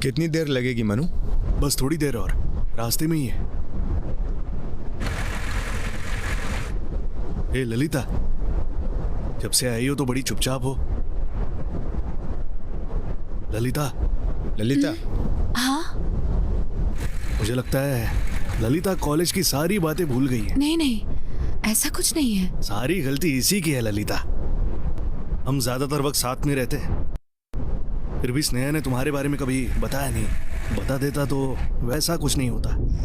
कितनी देर लगेगी मनु? बस थोड़ी देर और, रास्ते में ही है। ए ललिता, जब से आई हो तो बड़ी चुपचाप हो। ललिता। ललिता। हाँ? मुझे लगता है ललिता कॉलेज की सारी बातें भूल गई है। नहीं नहीं, ऐसा कुछ नहीं है। सारी गलती इसी की है ललिता। हम ज्यादातर वक्त साथ में रहते हैं, फिर भी स्नेहा ने तुम्हारे बारे में कभी बताया नहीं। बता देता तो वैसा कुछ नहीं होता। मुझे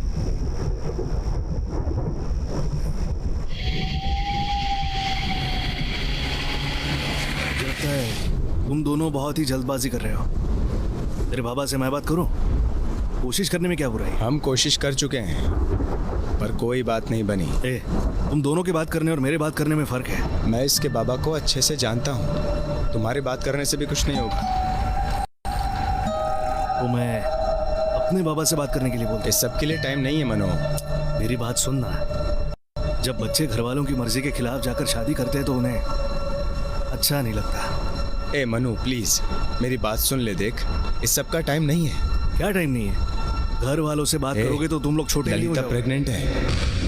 लगता है तुम दोनों बहुत ही जल्दबाजी कर रहे हो। तेरे बाबा से मैं बात करूं? कोशिश करने में क्या बुराई? हम कोशिश कर चुके हैं पर कोई बात नहीं बनी। तुम दोनों की बात करने और मेरे बात करने में फर्क है। मैं इसके बाबा को अच्छे से जानता हूँ, तुम्हारी बात करने से भी कुछ नहीं होगा। तो मैं अपने बाबा से बात करने के लिए बोलता। इस सब के लिए टाइम नहीं है मनो। मेरी बात सुनना, जब बच्चे घर वालों की मर्जी के खिलाफ जाकर शादी करते हैं तो उन्हें अच्छा नहीं लगता। ए मनु प्लीज मेरी बात सुन ले। देख, इस सब का टाइम नहीं है। क्या टाइम नहीं है? घर वालों से बात करोगे तो तुम लोग छोटे नहीं हो जाओगे। प्रेग्नेंट है।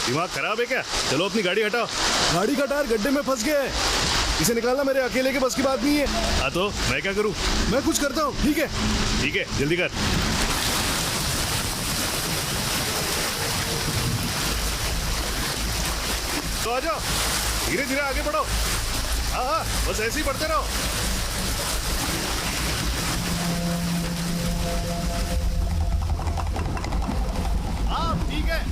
दिमाग खराब है क्या? चलो अपनी गाड़ी हटाओ। गाड़ी का टायर गड्ढे में फंस गया है, इसे निकालना मेरे अकेले के बस की बात नहीं है। हाँ तो मैं क्या करूँ? मैं कुछ करता हूँ। ठीक है ठीक है, जल्दी कर। तो आ जाओ, धीरे धीरे आगे बढ़ो। हाँ हाँ, बस ऐसे ही बढ़ते रहो। हाँ ठीक है।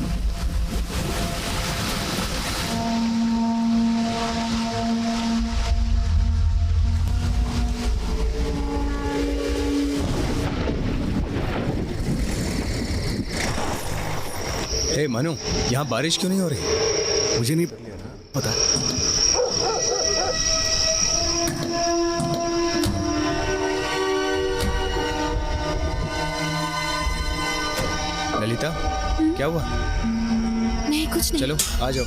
ए मनु, यहाँ बारिश क्यों नहीं हो रही? मुझे नहीं पता। ललिता, क्या हुआ? नहीं कुछ नहीं। चलो आ जाओ।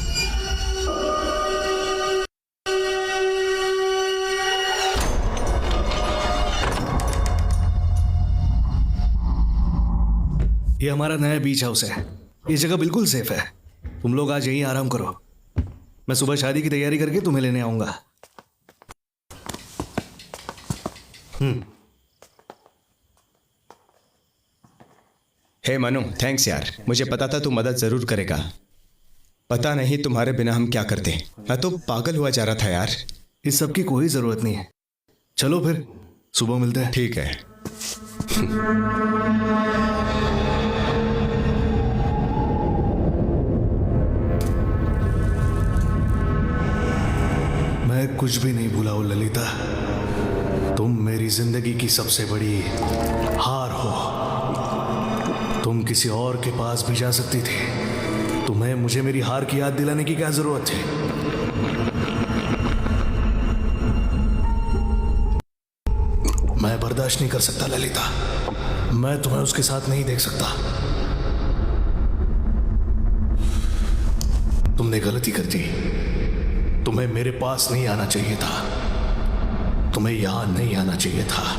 ये हमारा नया बीच हाउस है। ये जगह बिल्कुल सेफ है। तुम लोग आज यहीं आराम करो। मैं सुबह शादी की तैयारी करके तुम्हें लेने आऊंगा। हे मनु, थैंक्स यार। मुझे पता था तू मदद जरूर करेगा। पता नहीं तुम्हारे बिना हम क्या करते। मैं तो पागल हुआ जा रहा था यार। इस सब की कोई जरूरत नहीं है। चलो फिर सुबह मिलते हैं। ठीक है। मैं कुछ भी नहीं भूला हूं ललिता। तुम मेरी जिंदगी की सबसे बड़ी हार हो। तुम किसी और के पास भी जा सकती थी। तुम्हें मुझे मेरी हार की याद दिलाने की क्या जरूरत थी? मैं बर्दाश्त नहीं कर सकता ललिता। मैं तुम्हें उसके साथ नहीं देख सकता। तुमने गलती कर दी। तुम्हें मेरे पास नहीं आना चाहिए था। तुम्हें यहां नहीं आना चाहिए था।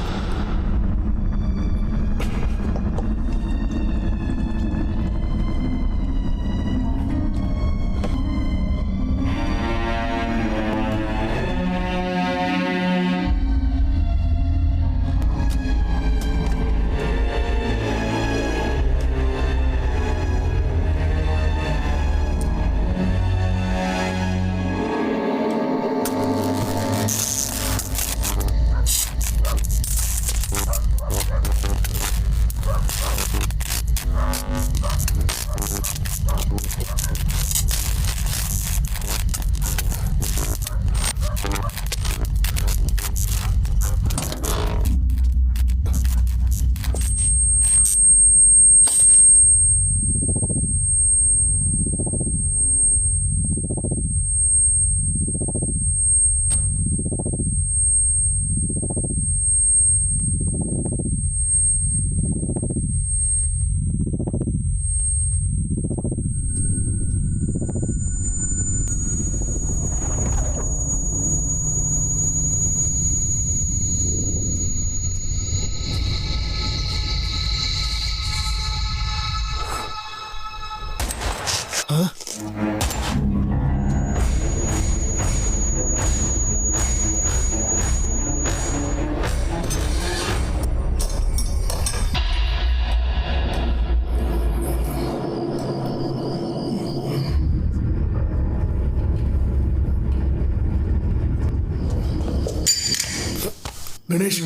गणेश,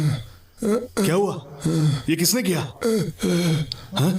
क्या हुआ? ये किसने किया? हाँ?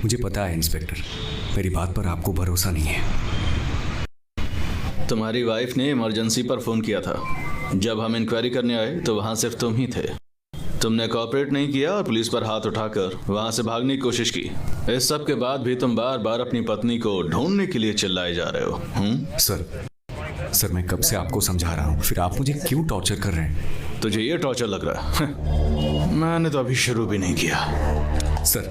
मुझे पता है इंस्पेक्टर, मेरी बात पर आपको भरोसा नहीं है। तुम्हारी वाइफ ने इमरजेंसी पर फोन किया था। जब हम इंक्वायरी करने आए तो वहां सिर्फ तुम ही थे। तुमने कोऑपरेट नहीं किया और पुलिस पर हाथ उठाकर वहां से भागने की कोशिश की। इस सब के बाद भी तुम बार बार अपनी पत्नी को ढूंढने के लिए चिल्लाए जा रहे हो। सर मैं कब से आपको समझा रहा हूँ, फिर आप मुझे क्यों टॉर्चर कर रहे हैं? तुझे ये टॉर्चर लग रहा है? मैंने तो अभी शुरू भी नहीं किया। सर,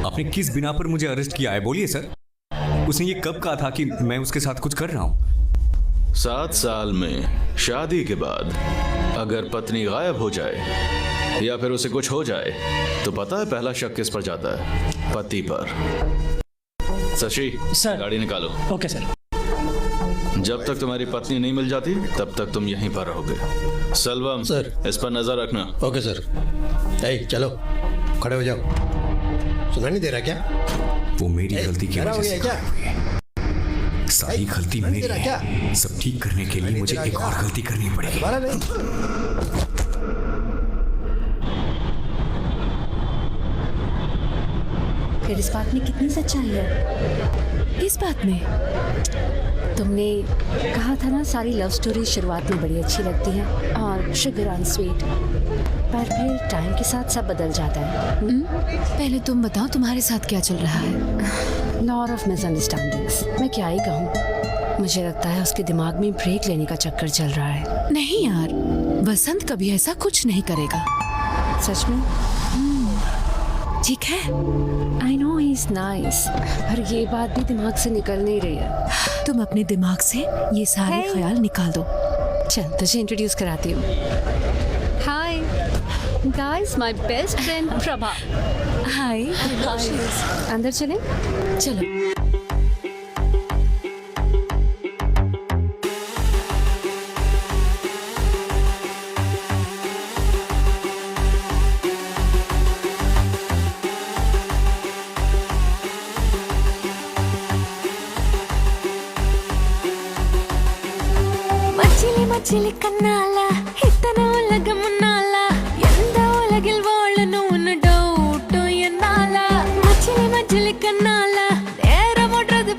आपने किस बिना पर मुझे अरेस्ट किया है, बोलिए सर। उसने ये कब कहा था कि मैं उसके साथ कुछ कर रहा हूँ? 7 साल में शादी के बाद अगर पत्नी गायब हो जाए या फिर उसे कुछ हो जाए तो पता है पहला शक किस पर जाता है? पति पर। शशि, सर। गाड़ी निकालो। Okay sir. जब तक तुम्हारी पत्नी नहीं मिल जाती तब तक तुम यहीं पर रहोगे। सलवम सर। इस पर नजर रखना। Okay sir. चलो खड़े हो जाओ। सुना नहीं दे रहा क्या? वो मेरी गलती की वजह से क्या? सारी गलती मेरी है। सब ठीक करने के लिए मुझे एक और गलती करनी पड़ेगी। फिर इस बात में कितनी सच्चाई है? इस बात में तुमने कहा था ना सारी लव स्टोरी शुरुआत में बड़ी अच्छी लगती है और शुगर ऑन स्वीट, पर फिर टाइम के साथ सब बदल जाता है। पहले तुम बताओ तुम्हारे साथ क्या चल रहा है? Lot of misunderstandings. मैं क्या ही कहूँ, मुझे लगता है उसके दिमाग में ब्रेक लेने का चक्कर चल रहा है। नहीं यार, बसंत कभी ऐसा कुछ नहीं करेगा। सच में? ठीक है। I know he is nice, पर ये बात भी दिमाग से निकल नहीं रही है। तुम अपने दिमाग से ये सारे Hey. ख्याल निकाल दो। चल तुझे इंट्रोड्यूस कराती हूँ। Hi guys, my best friend Prabha. Hi. अंदर चलें? चलो। மச்சிலி கண்ணால இத்தனை உலகம் முன்னால எந்த உலகில் வாழணும்னு டவுட்டும் என்னால மச்சிலி கண்ணால நேரம் ஓடுறது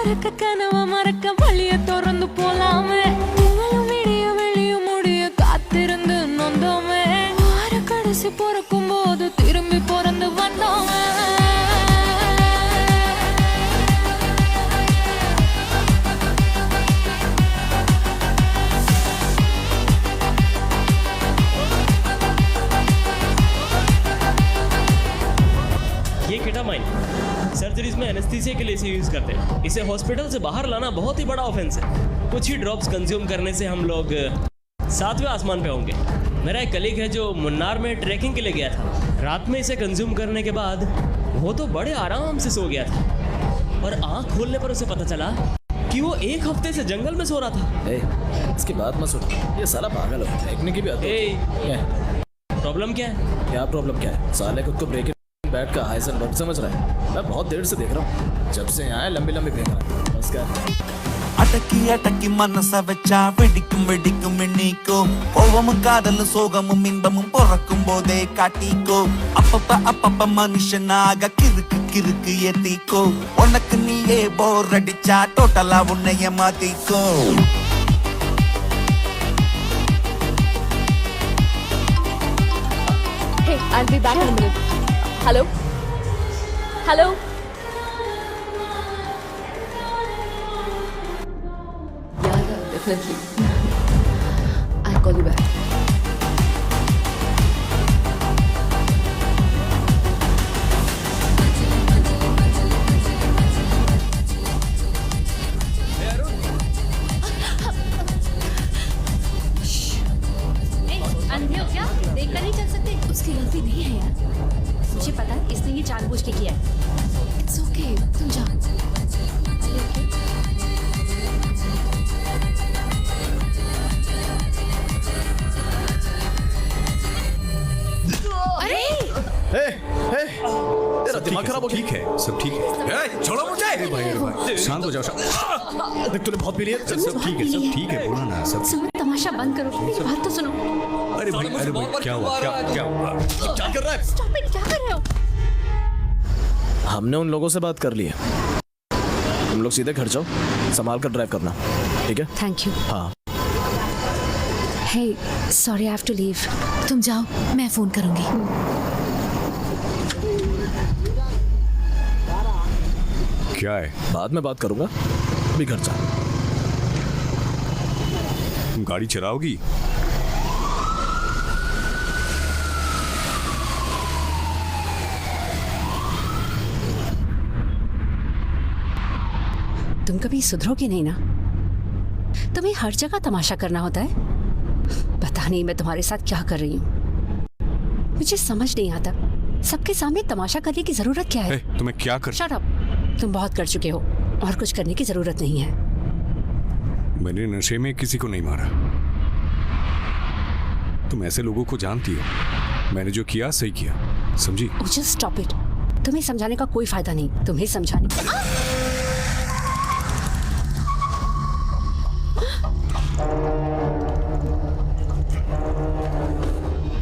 மறக்க கனவ மறக்க வழிய திறந்து போலாமே நீங்களும் விடிய வெளிய முடிய காத்திருந்து நொந்தோமே வார கடைசி பிறக்கும் போது திரும்பி பிறந்து வந்தோமே ये केटामाइन सर्जरीज में एनेस्थीसिया के लिए इसे यूज करते हैं। इसे हॉस्पिटल से बाहर लाना बहुत ही बड़ा ऑफेंस है। कुछ ही ड्रॉप्स कंज्यूम करने से हम लोग 7वें आसमान पे होंगे। मेरा एक कलीग है जो मुन्नार में ट्रैकिंग के लिए गया था। रात में इसे कंज्यूम करने के बाद वो तो बड़े आराम से सो गया था और आंख खोलने पर उसे पता चला कि वो 1 हफ्ते से जंगल में सो रहा था। इसकी बात मत सुनो, ये साला पागल है, देखने की भी आदत है। प्रॉब्लम क्या है? क्या प्रॉब्लम क्या है? साले खुद को ब्रेक बैट का हाइजेनबर्ग समझ रहा है। मैं बहुत देर से देख रहा हूँ, जब से यहाँ लंबी लंबी फेंक रहा है। बस कर அடக்கி அடக்கி மனச வச்சா வெடிக்கும் வெடிக்கும் எண்ணிக்கோ கோவமும் காதலும் சோகமும் இன்பமும் பிறக்கும் போதே காட்டிக்கோ அப்பப்ப மனுஷனாக கிறுக்கு கிறுக்கு ஏத்திக்கோ உனக்கு நீயே போர் அடிச்சா டோட்டலா உன்னைய மாத்திக்கோ Hey, I'll be back in a minute. Hello? Hello? Yeah, definitely. I'll call you back. अंधे हो क्या? देखकर नहीं चल सकते? उसकी गलती नहीं है यार। मुझे पता है इसने ये जानबूझ के किया है। इट्स ओके, तुम जाओ। तेरा दिमाग खराब हो गया। ठीक है, सब ठीक है। छोड़ो मुझे। अरे भाई शांत हो जाओ। तूने बहुत पी लिया। सब ठीक है, बोलो ना सब। सुनो, तमाशा बंद करो, मेरी बात तो सुनो। अरे भाई क्या हुआ? क्या हुआ? क्या कर रहा है? स्टॉप इट, क्या कर रहे हो? हमने उन लोगों से बात कर ली है। तुम लोग सीधे घर जाओ, संभाल कर ड्राइव करना, ठीक है? Thank you. हाँ। Hey, sorry, I have to leave. तुम जाओ, मैं फोन करूंगी। क्या है? बाद में बात करूंगा, अभी घर जा। तुम गाड़ी चलाओगी? तुम कभी सुधरोगे नहीं ना? तुम्हें हर जगह तमाशा करना होता है। पता नहीं मैं तुम्हारे साथ क्या कर रही हूँ, मुझे समझ नहीं आता। सबके सामने तमाशा करने की जरूरत क्या है? तुम्हें क्या कर? शट अप, तुम बहुत कर चुके हो और कुछ करने की जरूरत नहीं है। मैंने नशे में किसी को नहीं मारा। तुम ऐसे लोगों को जानती हो। मैंने जो किया सही किया, समझी? Just stop it. तुम्हें समझाने का कोई फायदा नहीं। तुम्हें समझाने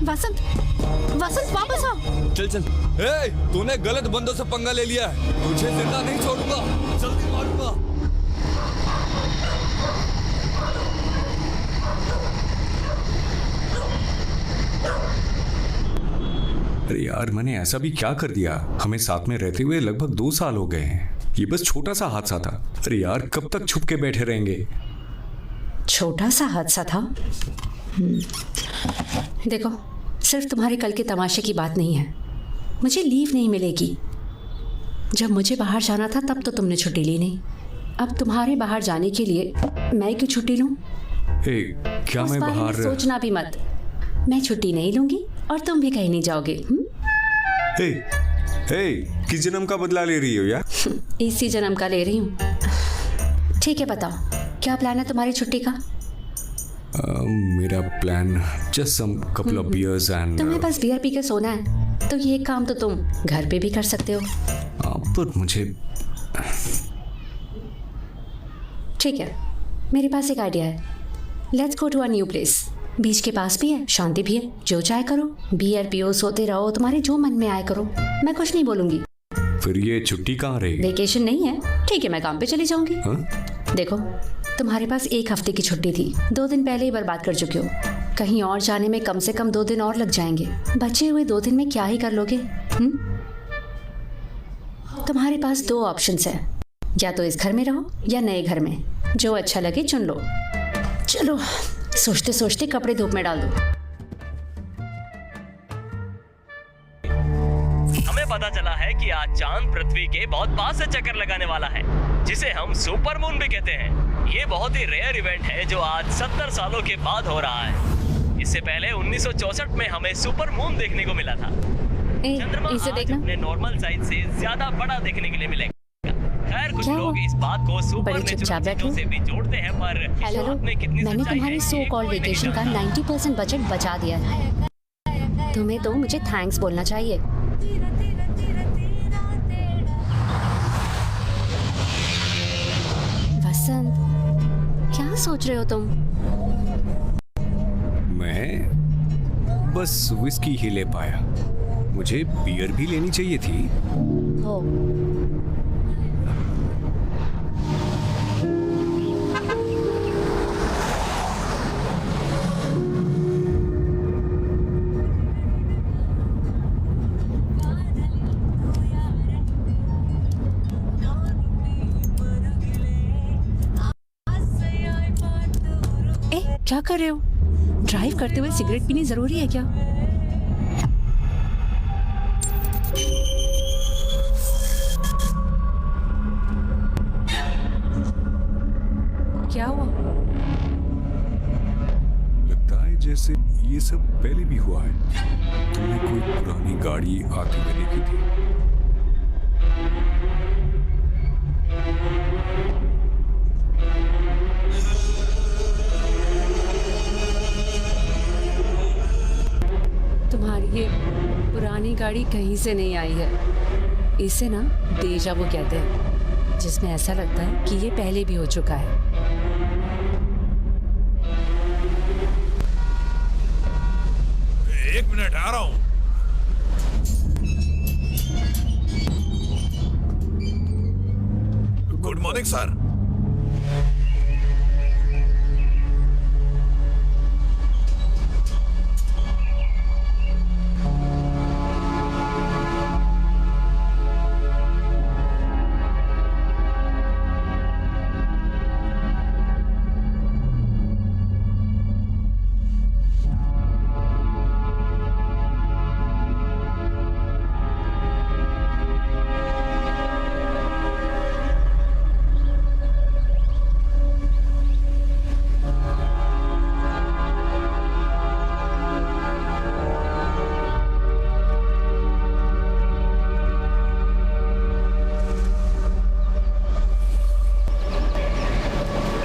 वसंत, वसंत वापस आओ। चल चल। तूने गलत बंदों से पंगा ले लिया है। तुझे जिंदा नहीं छोड़ूंगा, जल्दी मारूंगा। अरे यार, मैंने ऐसा भी क्या कर दिया? हमें साथ में रहते हुए लगभग 2 साल हो गए हैं। ये बस छोटा सा हादसा था। अरे यार, कब तक छुप के बैठे रहेंगे? छोटा सा हादसा था। देखो, सिर्फ तुम्हारे कल के तमाशे की बात नहीं है। मुझे लीव नहीं मिलेगी। जब मुझे बाहर जाना था तब तो तुमने छुट्टी ली नहीं। अब तुम्हारे बाहर जाने के लिए मैं क्यों छुट्टी लूं? क्या मैं बाहर? सोचना भी मत। मैं छुट्टी नहीं लूंगी और तुम भी कहीं नहीं जाओगे। किस जन्म का बदला ले रही हो यार? इसी जन्म का ले रही हूँ। ठीक है, बताओ क्या प्लान है तुम्हारी छुट्टी का? मेरा plan just some couple of beers and. तुम्हें बस बियर पी के सोना है तो ये काम तो तुम घर पे भी कर सकते हो। पर मुझे ठीक है, मेरे पास एक आइडिया है। Let's go to a new place. Beach के पास भी है, शांति भी है। जो चाहे करो, बियर पियो, सोते रहो, तुम्हारे जो मन में आए करो। मैं कुछ नहीं बोलूंगी। फिर ये छुट्टी कहाँ रहेगी? वेकेशन नहीं है, ठीक है मैं काम पे चली जाऊंगी। हाँ? देखो तुम्हारे पास 1 हफ्ते की छुट्टी थी, 2 दिन पहले ही बर्बाद कर चुके हो। कहीं और जाने में कम से कम 2 दिन और लग जाएंगे। बचे हुए 2 दिन में क्या ही कर लोगे? तुम्हारे पास 2 ऑप्शंस हैं, या तो इस घर में रहो या नए घर में, जो अच्छा लगे चुन लो। चलो सोचते सोचते कपड़े धूप में डाल दो। हमें पता चला है कि आज चांद पृथ्वी के बहुत पास से चक्कर लगाने वाला है, जिसे हम सुपर मून भी कहते हैं। ये बहुत ही रेयर इवेंट है जो आज 70 सालों के बाद हो रहा है। इससे पहले 1964 में हमें सुपर मून देखने को मिला था। चंद्रमा इसे आज देखना। अपने नॉर्मल साइज से ज्यादा बड़ा देखने के लिए मिलेगा। खैर कुछ क्या लोग हुआ? इस बात को सुपर चुपचाप बैठो। चीजों से भी जोड़ते हैं, पर हेलो, बात में कितनी मैंने सच्चाई तुम्हारी है, सो ये कॉल कोई नहीं वेकेशन का जानता। 90% बजट बचा दिया है। तुम्हें तो मुझे थैंक्स बोलना चाहिए। वसंत, क्या सोच रहे हो तुम? मैं बस विस्की ही ले पाया, मुझे बियर भी लेनी चाहिए थी। हो क्या कर रहे हो? ड्राइव करते हुए सिगरेट पीनी जरूरी है क्या? क्या हुआ? लगता है जैसे ये सब पहले भी हुआ है। तुमने कोई पुरानी गाड़ी आते हुए देखी थी? तुम्हारी ये पुरानी गाड़ी कहीं से नहीं आई है। इसे ना डेजा वू कहते हैं, जिसमें ऐसा लगता है कि ये पहले भी हो चुका है। एक मिनट आ रहा हूं। Good morning sir.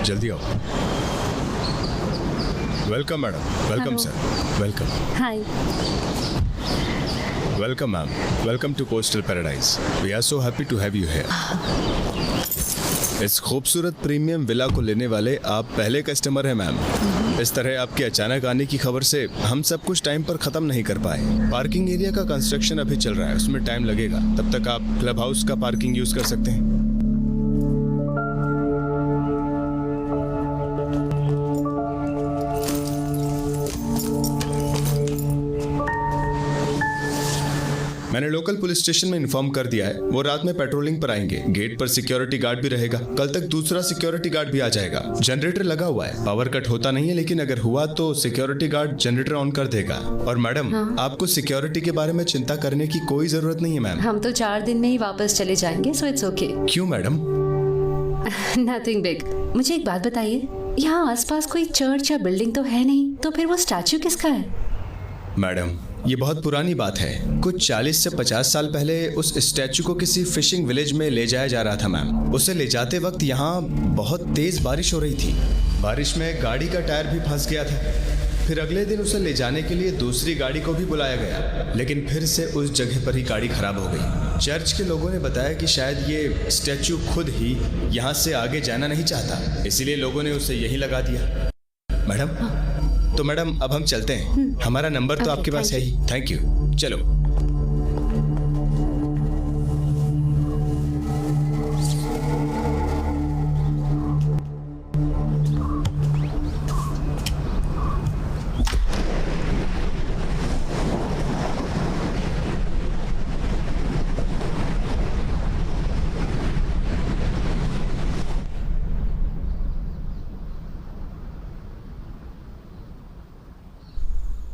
जल्दी आओ। Welcome madam. Welcome Hello. Sir. Welcome. Hi. Welcome ma'am. Welcome to coastal paradise. We are so happy to have you here. इस खूबसूरत प्रीमियम विला को लेने वाले आप पहले कस्टमर हैं मैम। इस तरह आपके अचानक आने की खबर से हम सब कुछ टाइम पर खत्म नहीं कर पाए। पार्किंग एरिया का कंस्ट्रक्शन अभी चल रहा है, उसमें टाइम लगेगा। तब तक आप क्लब हाउस का पार्किंग यूज कर सकते हैं। मैंने लोकल पुलिस स्टेशन में इन्फॉर्म कर दिया है, वो रात में पेट्रोलिंग पर आएंगे। गेट पर सिक्योरिटी गार्ड भी रहेगा। कल तक दूसरा सिक्योरिटी गार्ड भी आ जाएगा। जनरेटर लगा हुआ है, पावर कट होता नहीं है, लेकिन अगर हुआ तो सिक्योरिटी गार्ड जनरेटर ऑन कर देगा। और मैडम, आपको सिक्योरिटी के बारे में चिंता करने की कोई जरूरत नहीं है मैम। हम तो 4 दिन में ही वापस चले जाएंगे, सो इट्स ओके। क्यों मैडम? Nothing big. मुझे एक बात बताइए, यहाँ आसपास कोई चर्च या बिल्डिंग तो है नहीं, तो फिर वो स्टैचू किसका है? मैडम, ये बहुत पुरानी बात है। कुछ 40 से 50 साल पहले उस स्टैचू को किसी फिशिंग विलेज में ले जाया जा रहा था मैम। उसे ले जाते वक्त यहाँ बहुत तेज बारिश हो रही थी। बारिश में गाड़ी का टायर भी फंस गया था। फिर अगले दिन उसे ले जाने के लिए दूसरी गाड़ी को भी बुलाया गया, लेकिन फिर से उस जगह पर ही गाड़ी खराब हो गई। चर्च के लोगों ने बताया कि शायद ये स्टैचू खुद ही यहाँ से आगे जाना नहीं चाहता, इसीलिए लोगों ने उसे यहीं लगा दिया। मैडम, तो मैडम अब हम चलते हैं। हमारा नंबर तो आपके पास है ही। Thank you. चलो।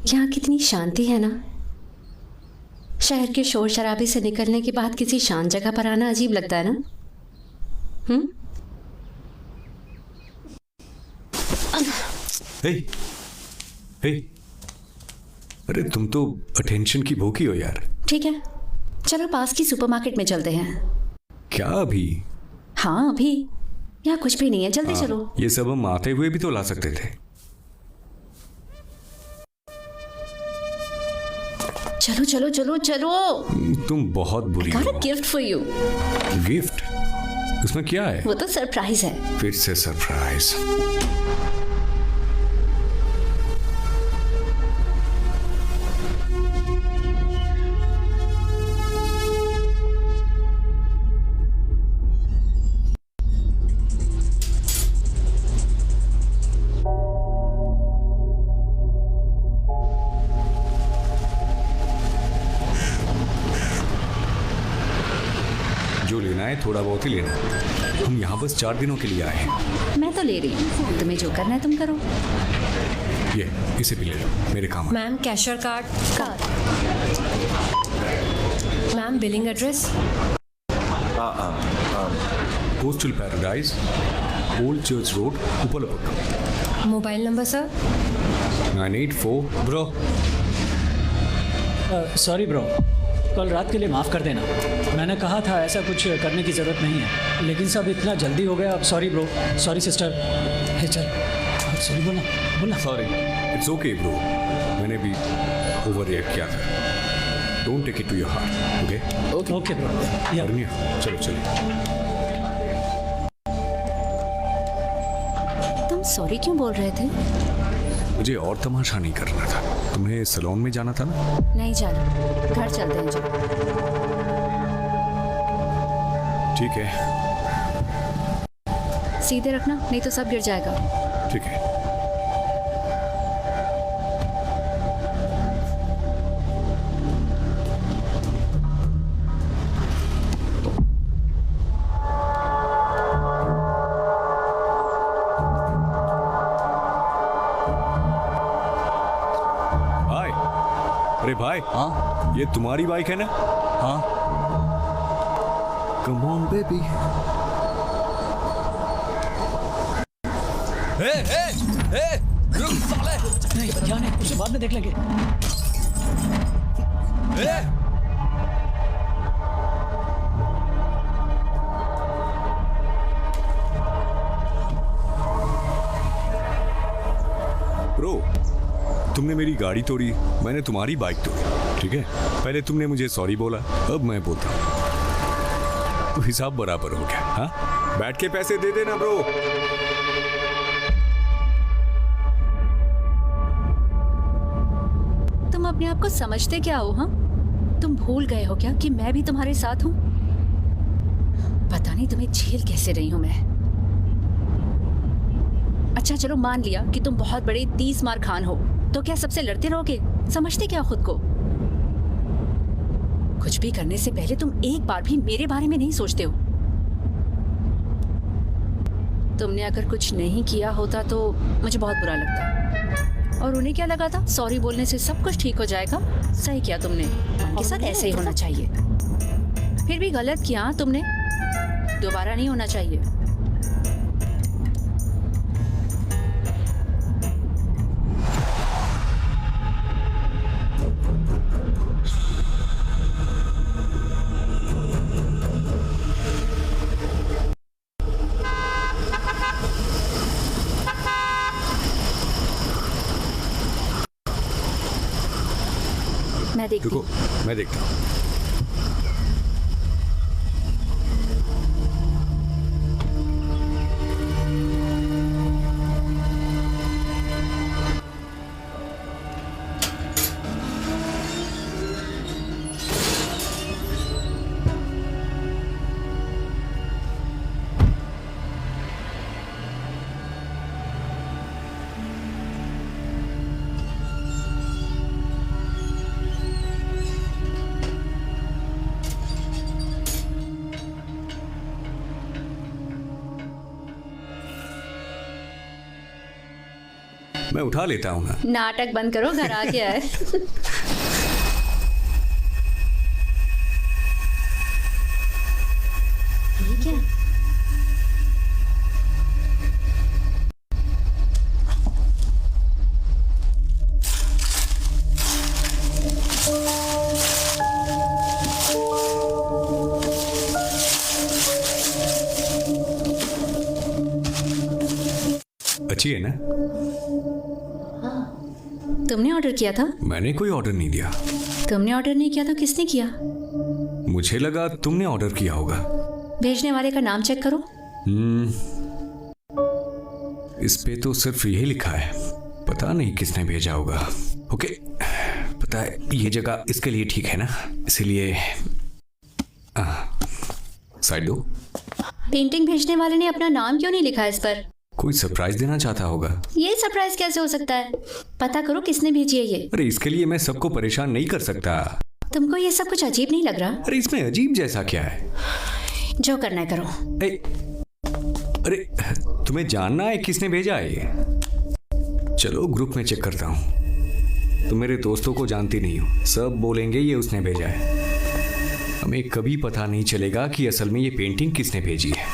यहाँ कितनी शांति है ना। शहर के शोर शराबे से निकलने के बाद किसी शांत जगह पर आना अजीब लगता है ना। हे, हे, अरे तुम तो अटेंशन की भूखी हो यार। ठीक है, चलो पास की सुपरमार्केट में चलते हैं। क्या अभी? हाँ अभी, यहाँ कुछ भी नहीं है, जल्दी चलो। ये सब हम आते हुए भी तो ला सकते थे। चलो चलो चलो चलो। तुम बहुत बुरी Got हो। a gift for you। Gift? उसमें क्या है? वो तो सरप्राइज है। फिर से सरप्राइज। जो लेना है थोड़ा बहुत ही लेना। हम यहाँ बस 4 दिनों के लिए आए हैं। मैं तो ले रही हूँ, तुम्हें जो करना है तुम करो। ये इसे भी ले लो, मेरे काम है। Ma'am cashier card. Ma'am billing address. Coastal paradise, old church road, Upalapattam. Mobile number sir. 984। Bro sorry bro, कल रात के लिए माफ़ कर देना। मैंने कहा था ऐसा कुछ करने की ज़रूरत नहीं है, लेकिन सब इतना जल्दी हो गया। अब सॉरी ब्रो, सॉरी सिस्टर। हे चल सॉरी बोलना बोलना। सॉरी, इट्स ओके ब्रो, मैंने भी ओवर रिएक्ट किया था। Don't take it to your heart, okay? Okay bro. या अरनिया चलो चलो। तुम सॉरी क्यों बोल रहे थे? मुझे और तमाशा नहीं करना था। तुम्हें सैलून में जाना था ना? नहीं जाना, घर चलते हैं जो। ठीक है, सीधे रखना, नहीं तो सब गिर जाएगा। ठीक है। भाई, अरे भाई, हाँ ये तुम्हारी बाइक है ना? हाँ कम ऑन बेबी। नहीं क्या नहीं, उसे बाद में देख लेंगे। ब्रो, तुमने मेरी गाड़ी तोड़ी, मैंने तुम्हारी बाइक तोड़ी, ठीक है? पहले तुमने मुझे सॉरी बोला, अब मैं बोलता हूँ, तो हिसाब बराबर हो गया। हाँ, बैठ के पैसे दे देना ब्रो। तुम अपने आप को समझते क्या हो? हाँ, तुम भूल गए हो क्या कि मैं भी तुम्हारे साथ हूँ? पता नहीं तुम्हें झेल कैसे रही हूँ मैं। अच्छा चलो, मान लिया कि तुम बहुत बड़े 30 मार खान हो, तो क्या सबसे लड़ते रहोगे? समझते क्या खुद को? कुछ भी करने से पहले तुम एक बार भी मेरे बारे में नहीं सोचते हो। तुमने अगर कुछ नहीं किया होता तो मुझे बहुत बुरा लगता, और उन्हें क्या लगा था सॉरी बोलने से सब कुछ ठीक हो जाएगा। सही किया तुमने, उनके साथ ऐसे ही होना चाहिए। फिर भी गलत किया तुमने, दोबारा नहीं होना चाहिए। मैं देखती रुको, मैं देखता हूँ। मैं उठा लेता हूँ ना। नाटक बंद करो, घर आ गया है। ये क्या? अच्छी है ना? तुमने ऑर्डर किया था? मैंने कोई ऑर्डर नहीं दिया। तुमने ऑर्डर नहीं किया तो किसने किया? मुझे लगा तुमने ऑर्डर किया होगा। भेजने वाले का नाम चेक करो। इस पे तो सिर्फ यही लिखा है, पता नहीं किसने भेजा होगा। ओके, पता है ये जगह इसके लिए ठीक है ना, इसीलिए साइड दो। पेंटिंग भेजने वाले ने अपना नाम क्यों नहीं लिखा इस पर? कोई सरप्राइज देना चाहता होगा। ये सरप्राइज कैसे हो सकता है? पता करो किसने भेजी है ये। अरे इसके लिए मैं सबको परेशान नहीं कर सकता। तुमको ये सब कुछ अजीब नहीं लग रहा? अरे इसमें अजीब जैसा क्या है? जो करना है करो। अरे तुम्हें जानना है किसने भेजा है ये? चलो ग्रुप में चेक करता हूँ। तुम मेरे दोस्तों को जानती नहीं हो, सब बोलेंगे ये उसने भेजा है। हमें कभी पता नहीं चलेगा कि असल में ये पेंटिंग किसने भेजी है।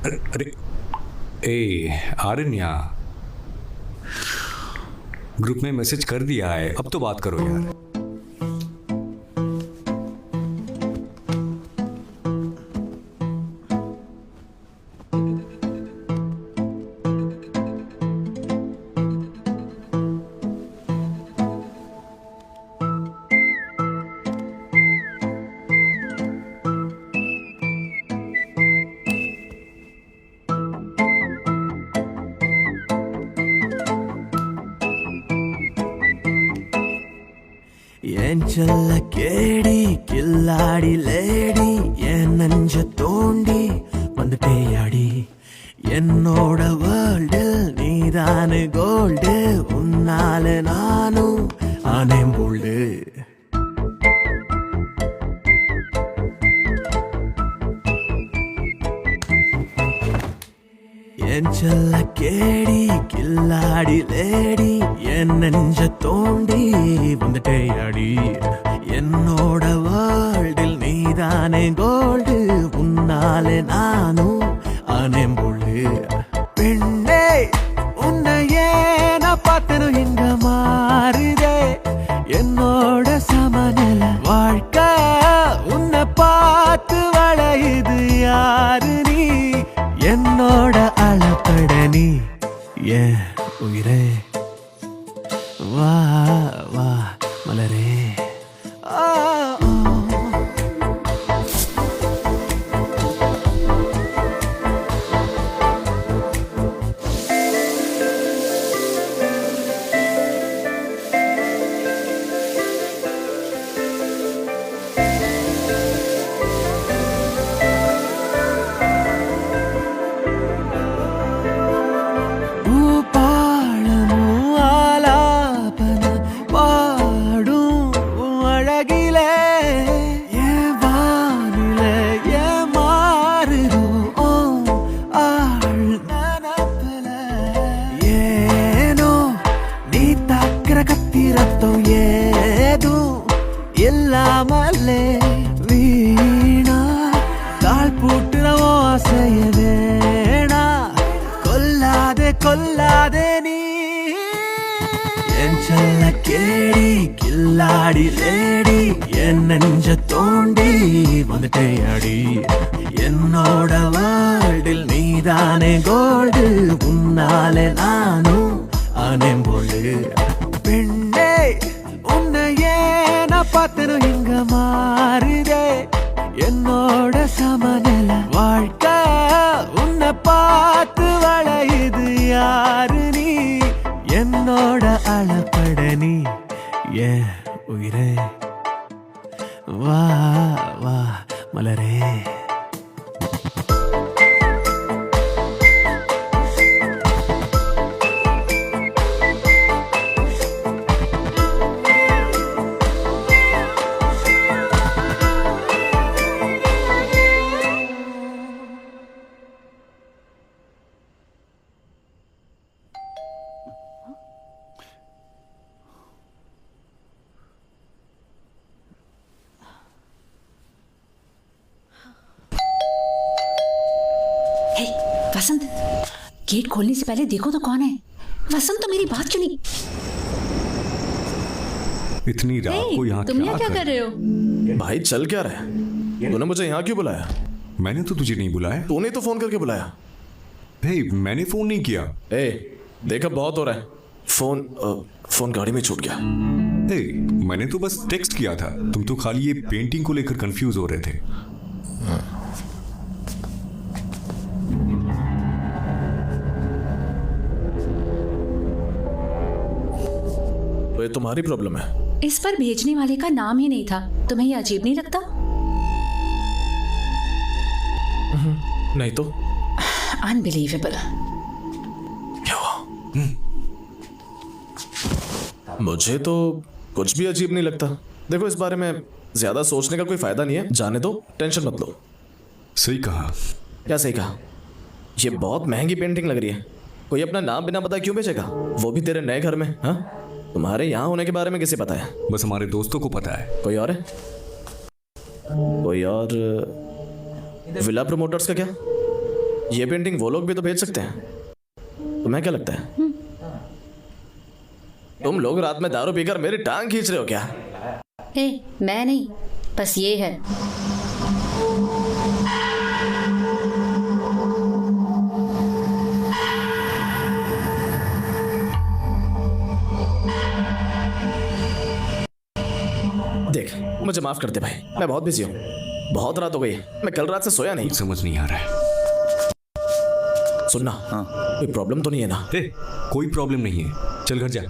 अरे ए आरण्या, ग्रुप में मैसेज कर दिया है, अब तो बात करो यार। என் செல்ல கேடி கில்லாடி லேடி என் நெஞ்ச தோண்டி வந்துட்டேயாடி என்னோட வேர்ல்டில் நீதானு கோல்டு உன்னால நானும் ஆனேம் போல்டு என் செல்ல கேடி கில்லாடி லேடி என் நெஞ்ச தோண்டி வந்துட்டேயாடி என்னோட வேர்ல்டில் நீதானே கோல்டு உன்னாலே நானும் ஆனேம் போல்டு பெண்ணே உன்னையே நான் பார்த்தனும் இங்க மாறுதே என்னோட சமநில வாழ்க்கை உன்னை பார்த்து வளையுது யாரு நீ என்னோட அளப்பட நீ ஏன் உயிரே வா வா மலரே இல்லாமலே வீணா கால் பூட்டுறவோ அசைய வேணா கொல்லாதே கொல்லாதே நீ என் செல்ல கேடி கில்லாடி லேடி என் நெஞ்ச தோண்டி வந்துட்டேயாடி என்னோட வேர்ல்டில் நீதானே கோல்டு உன்னாலே நானும் ஆனேம் போல்டு பெண்ணே உன்னையே நான் பார்த்தனும் இங்க மாறுதே என்னோட சமநில வாழ்க்கை உன்னை பார்த்து வளையுது யாரு நீ என்னோட அளப்பட நீ ஏன் உயிரே வா வா மலரே वसंत, गेट खोलने से पहले देखो तो कौन है। वसंत, तो मेरी बात क्यों नहीं? इतनी रात को यहाँ तुम यहाँ क्या कर रहे हो? भाई चल क्या रहा है? तूने मुझे यहाँ क्यों बुलाया? मैंने तो तुझे नहीं बुलाया। तूने तो फोन करके बुलाया। मैंने फोन नहीं किया। देखा बहुत हो रहा है। फोन गाड़ी में छूट गया। मैंने तो बस टेक्स्ट किया था। तुम तो खाली ये पेंटिंग को लेकर कंफ्यूज हो रहे थे। तो ये तुम्हारी प्रॉब्लम है। इस पर भेजने वाले का नाम ही नहीं था। तुम्हें ये अजीब नहीं लगता? नहीं तो अनबिलीवेबल। क्या हुआ? मुझे तो कुछ भी अजीब नहीं लगता। देखो, इस बारे में ज्यादा सोचने का कोई फायदा नहीं है। जाने दो, टेंशन मत लो। सही कहा। क्या सही कहा? ये बहुत महंगी पेंटिंग लग रही है। कोई अपना नाम बिना बताए क्यों बेचेगा? वो भी तेरे नए घर में। हाँ, तुम्हारे यहाँ होने के बारे में किसे पता है? बस हमारे दोस्तों को पता है। कोई और है? कोई और? विला प्रमोटर्स का क्या? ये पेंटिंग वो लोग भी तो भेज सकते हैं। तुम्हें क्या लगता है? तुम लोग रात में दारू पीकर मेरी टांग खींच रहे हो क्या? मैं नहीं, बस ये है। देख, मुझे माफ कर दे भाई, मैं बहुत बिजी हूँ। बहुत रात हो गई है, मैं कल रात से सोया नहीं। समझ नहीं आ रहा है। सुनना, कोई प्रॉब्लम तो नहीं है ना? कोई प्रॉब्लम नहीं है, चल घर जा।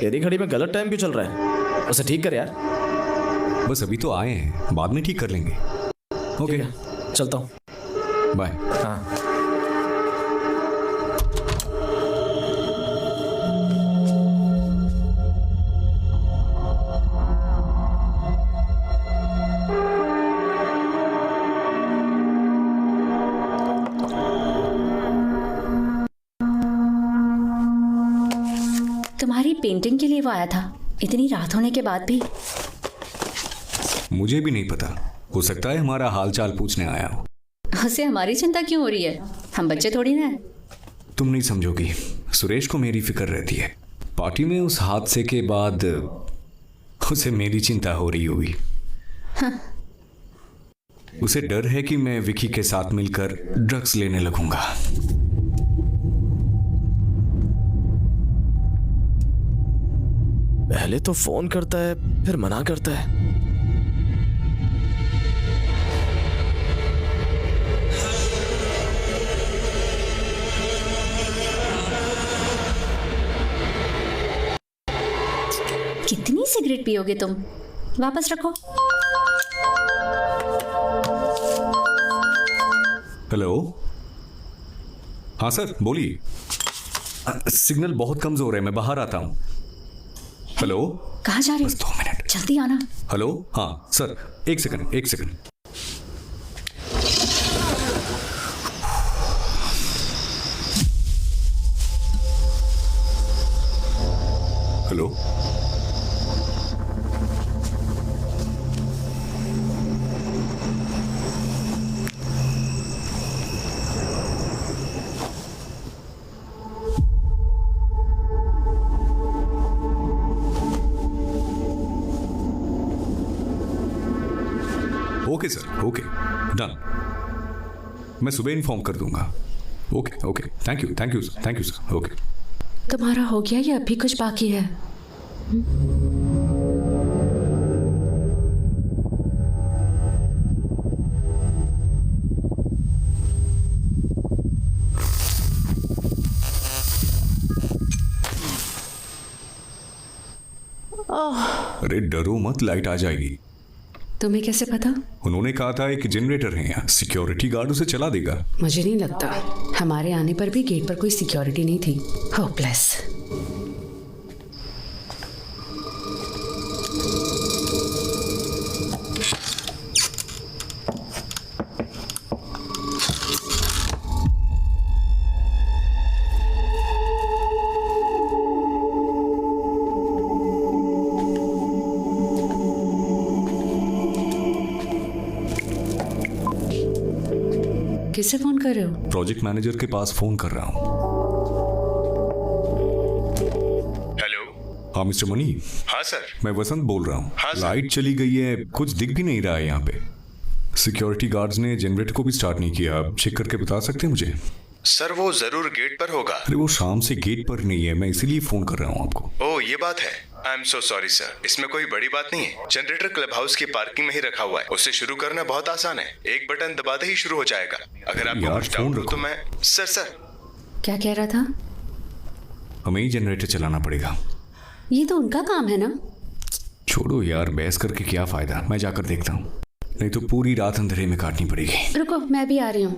तेरी घड़ी में गलत टाइम क्यों चल रहा है? उसे ठीक कर यार। बस अभी तो आए हैं, बाद में ठीक कर लेंगे। ओके, चलता हूँ। बाय। तुम्हारी पेंटिंग के लिए वो आया था, इतनी रात होने के बाद भी। मुझे भी नहीं पता, हो सकता है हमारा हालचाल पूछने आया हो। उसे हमारी चिंता क्यों हो रही है? हम बच्चे थोड़ी ना हैं। तुम नहीं समझोगी, सुरेश को मेरी फिक्र रहती है। पार्टी में उस हादसे के बाद उसे मेरी चिंता हो रही होगी। उसे डर है कि मैं विकी के साथ मिलकर ड्रग्स लेने लगूंगा। पहले तो फोन करता है, फिर मना करता है। कितनी सिगरेट पियोगे तुम? वापस रखो। हेलो, हाँ सर बोलिए। सिग्नल बहुत कमजोर है, मैं बाहर आता हूँ। हेलो, कहाँ जा रहे हो? बस 2 मिनट, जल्दी आना। हेलो, हाँ सर, एक second. Hello, okay sir, okay done. मैं सुबह इन्फॉर्म कर दूंगा। Okay, thank you sir, okay. तुम्हारा हो गया या अभी कुछ बाकी है? अरे डरो मत, लाइट आ जाएगी। तुम्हें कैसे पता? उन्होंने कहा था एक जनरेटर है यहाँ, सिक्योरिटी गार्ड उसे चला देगा। मुझे नहीं लगता, हमारे आने पर भी गेट पर कोई सिक्योरिटी नहीं थी। होपलेस। किसे फोन कर रहे हो? प्रोजेक्ट मैनेजर के पास फोन कर रहा हूँ। हेलो। हाँ मिस्टर मनी। हाँ सर। मैं वसंत बोल रहा हूँ। हाँ, सर। लाइट चली गई है, कुछ दिख भी नहीं रहा है यहाँ पे। सिक्योरिटी गार्ड्स ने जनरेटर को भी स्टार्ट नहीं किया। आप चेक करके बता सकते हैं मुझे? सर वो जरूर गेट पर होगा। अरे वो शाम से गेट पर नहीं है, मैं इसीलिए फोन कर रहा हूँ आपको। ओह ये बात है। I am so sorry sir, इसमें कोई बड़ी बात नहीं है। जनरेटर क्लब हाउस की पार्किंग में ही रखा हुआ है, उसे शुरू करना बहुत आसान है। एक बटन दबाते ही शुरू हो जाएगा। अगर आपको यार, कुछ फोन डाउट हो रखो। तो मैं सर क्या कह रहा था? हमें ही जनरेटर चलाना पड़ेगा। ये तो उनका काम है ना। छोड़ो यार, बहस करके क्या फायदा। मैं जाकर देखता हूँ, नहीं तो पूरी रात अंधेरे में काटनी पड़ेगी। रुको, मैं भी आ रही हूँ।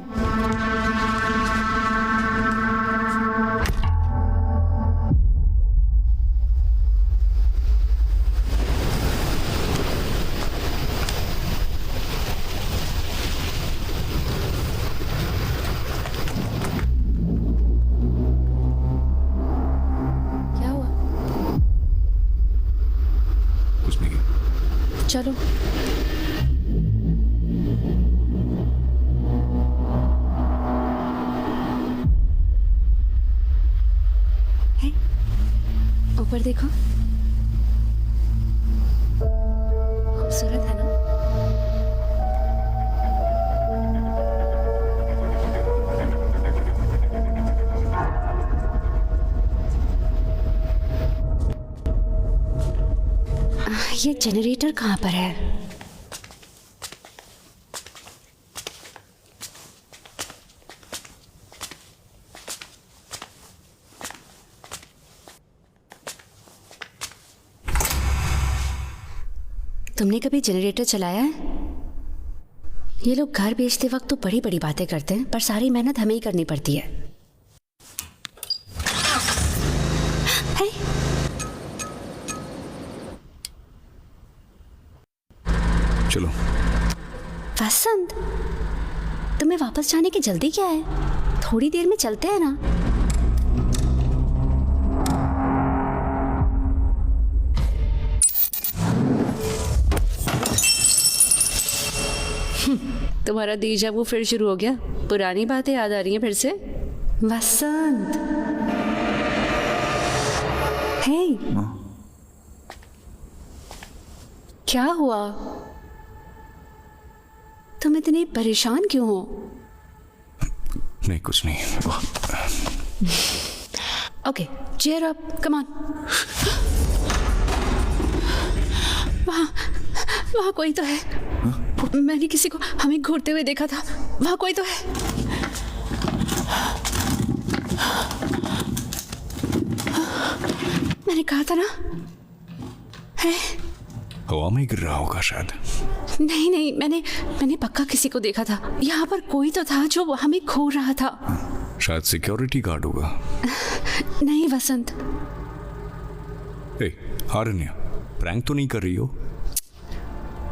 क्या हुआ? कुछ नहीं। चलो। है? ऊपर देखो, खूबसूरत है ना? ये जनरेटर कहाँ पर है? तुमने कभी जनरेटर चलाया है? ये लोग घर बेचते वक्त तो बड़ी बड़ी बातें करते हैं, पर सारी मेहनत हमें ही करनी पड़ती है। है? चलो। वसंत, तुम्हें वापस जाने की जल्दी क्या है? थोड़ी देर में चलते हैं ना। तुम्हारा दीजा वो फिर शुरू हो गया। पुरानी बातें याद आ रही हैं फिर से। वसंत, हे, क्या हुआ? तुम इतने परेशान क्यों हो? नहीं, कुछ नहीं। Okay, cheer up, come on. वहाँ कोई तो है। मैंने किसी को हमें घूरते हुए देखा था। वहाँ कोई तो है। मैंने कहा था ना। है? हवा में गिर रहा होगा शायद। नहीं नहीं, मैंने पक्का किसी को देखा था। यहाँ पर कोई तो था जो हमें घूर रहा था। शायद सिक्योरिटी गार्ड होगा। नहीं वसंत। आरण्या, प्रैंक तो नहीं कर रही हो?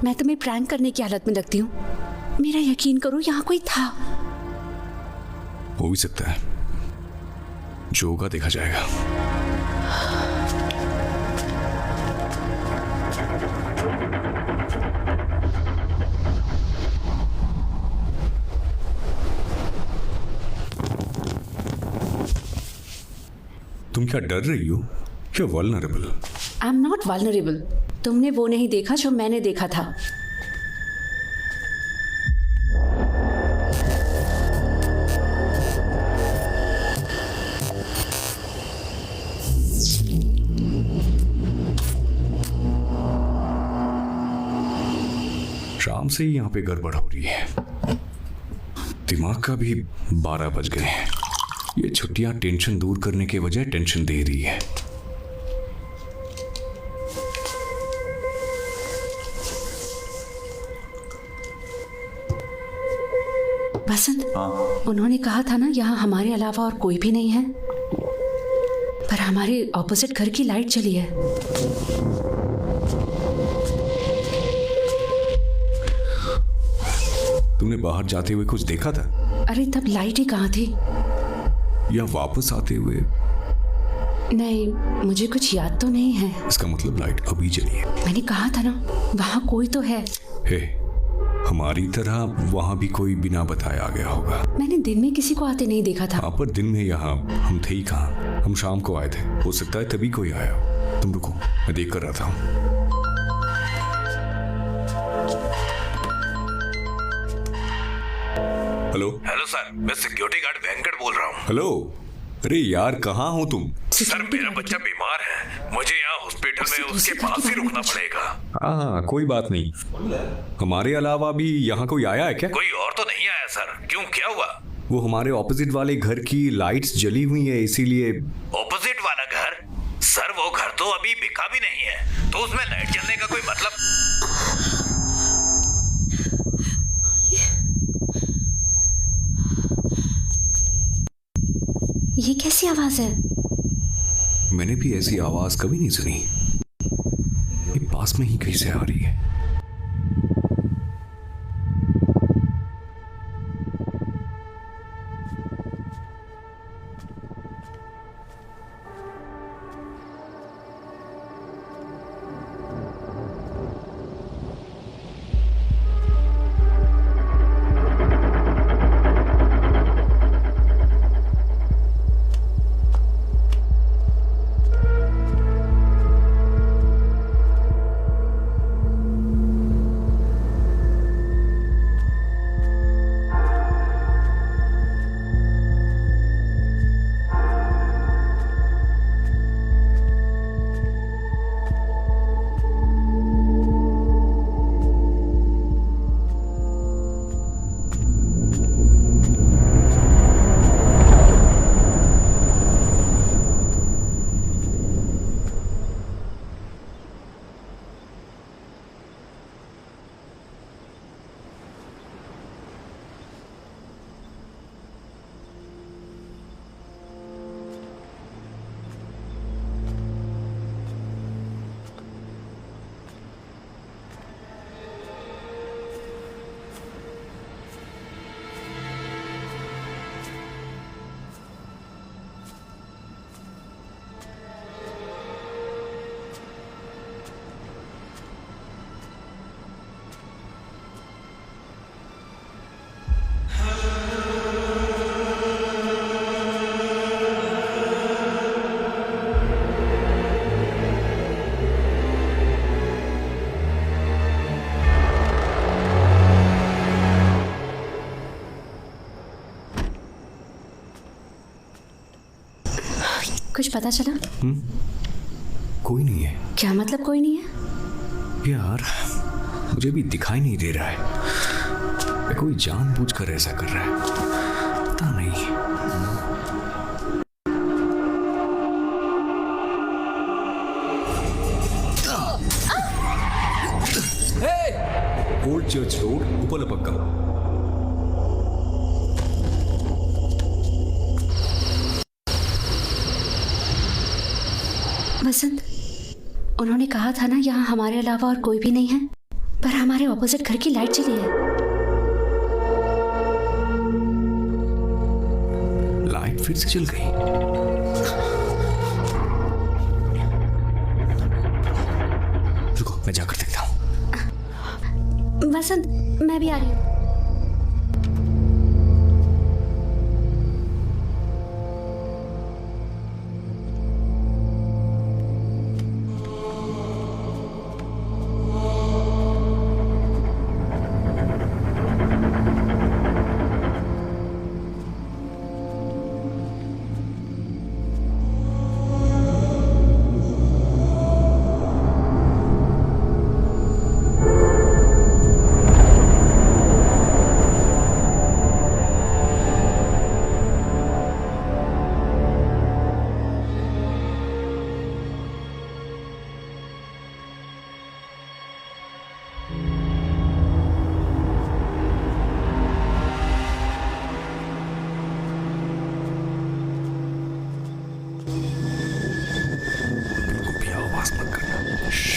मैं तुम्हें प्रैंक करने की हालत में लगती हूँ। मेरा यकीन करो, यहाँ कोई था। हो भी सकता है, जो होगा देखा जाएगा। तुम क्या डर रही हो? क्या vulnerable? I am not vulnerable. तुमने वो नहीं देखा जो मैंने देखा था। शाम से ही यहाँ पे गड़बड़ हो रही है। दिमाग का भी 12 बज गए हैं। ये छुट्टियां टेंशन दूर करने के बजाय टेंशन दे रही है। बसंत, उन्होंने कहा था ना यहाँ हमारे अलावा और कोई भी नहीं है, पर हमारे ऑपोजिट घर की लाइट चली है। तुमने बाहर जाते हुए कुछ देखा था? अरे तब लाइट ही कहाँ थी? या वापस आते हुए? नहीं, मुझे कुछ याद तो नहीं है। इसका मतलब लाइट अभी जली है। मैंने कहा था ना, वहाँ कोई तो है। हे, हमारी तरह वहाँ भी कोई बिना बताए आ गया होगा। मैंने दिन में किसी को आते नहीं देखा था। हाँ, पर दिन में यहाँ हम थे ही कहाँ। हम शाम को आए थे, हो सकता है तभी कोई आया हो। तुम रुको, मैं देख कर रहा था। हेलो हेलो सर, मैं सिक्योरिटी गार्ड वेंकट बोल रहा हूँ। हेलो, अरे यार कहाँ हो तुम? सर मेरा बच्चा बीमार है, मुझे यहाँ हॉस्पिटल में उसके पास ही रुकना पड़ेगा। हाँ, कोई बात नहीं। हमारे अलावा भी यहाँ कोई आया है क्या? कोई और तो नहीं आया सर। क्यों, क्या हुआ? वो हमारे ऑपोजिट वाले घर की लाइट्स जली हुई है, इसीलिए। ऑपोजिट वाला घर? सर वो घर तो अभी बिका भी नहीं है, तो उसमें लाइट जलने का कोई मतलब? ये कैसी आवाज है? मैंने भी ऐसी आवाज कभी नहीं सुनी। ये पास में ही कहीं से आ रही है। कुछ पता चला? कोई नहीं है। क्या मतलब कोई नहीं है? यार मुझे भी दिखाई नहीं दे रहा है। कोई जानबूझकर ऐसा कर रहा है, पता नहीं। Old church road, Upalapakkam. Vasant, उन्होंने कहा था ना यहाँ हमारे अलावा और कोई भी नहीं है, पर हमारे ऑपोजिट घर की लाइट जली है। लाइट फिर से जल गई। रुको, मैं जाकर देखता हूँ। वसंत, मैं भी आ रही हूँ।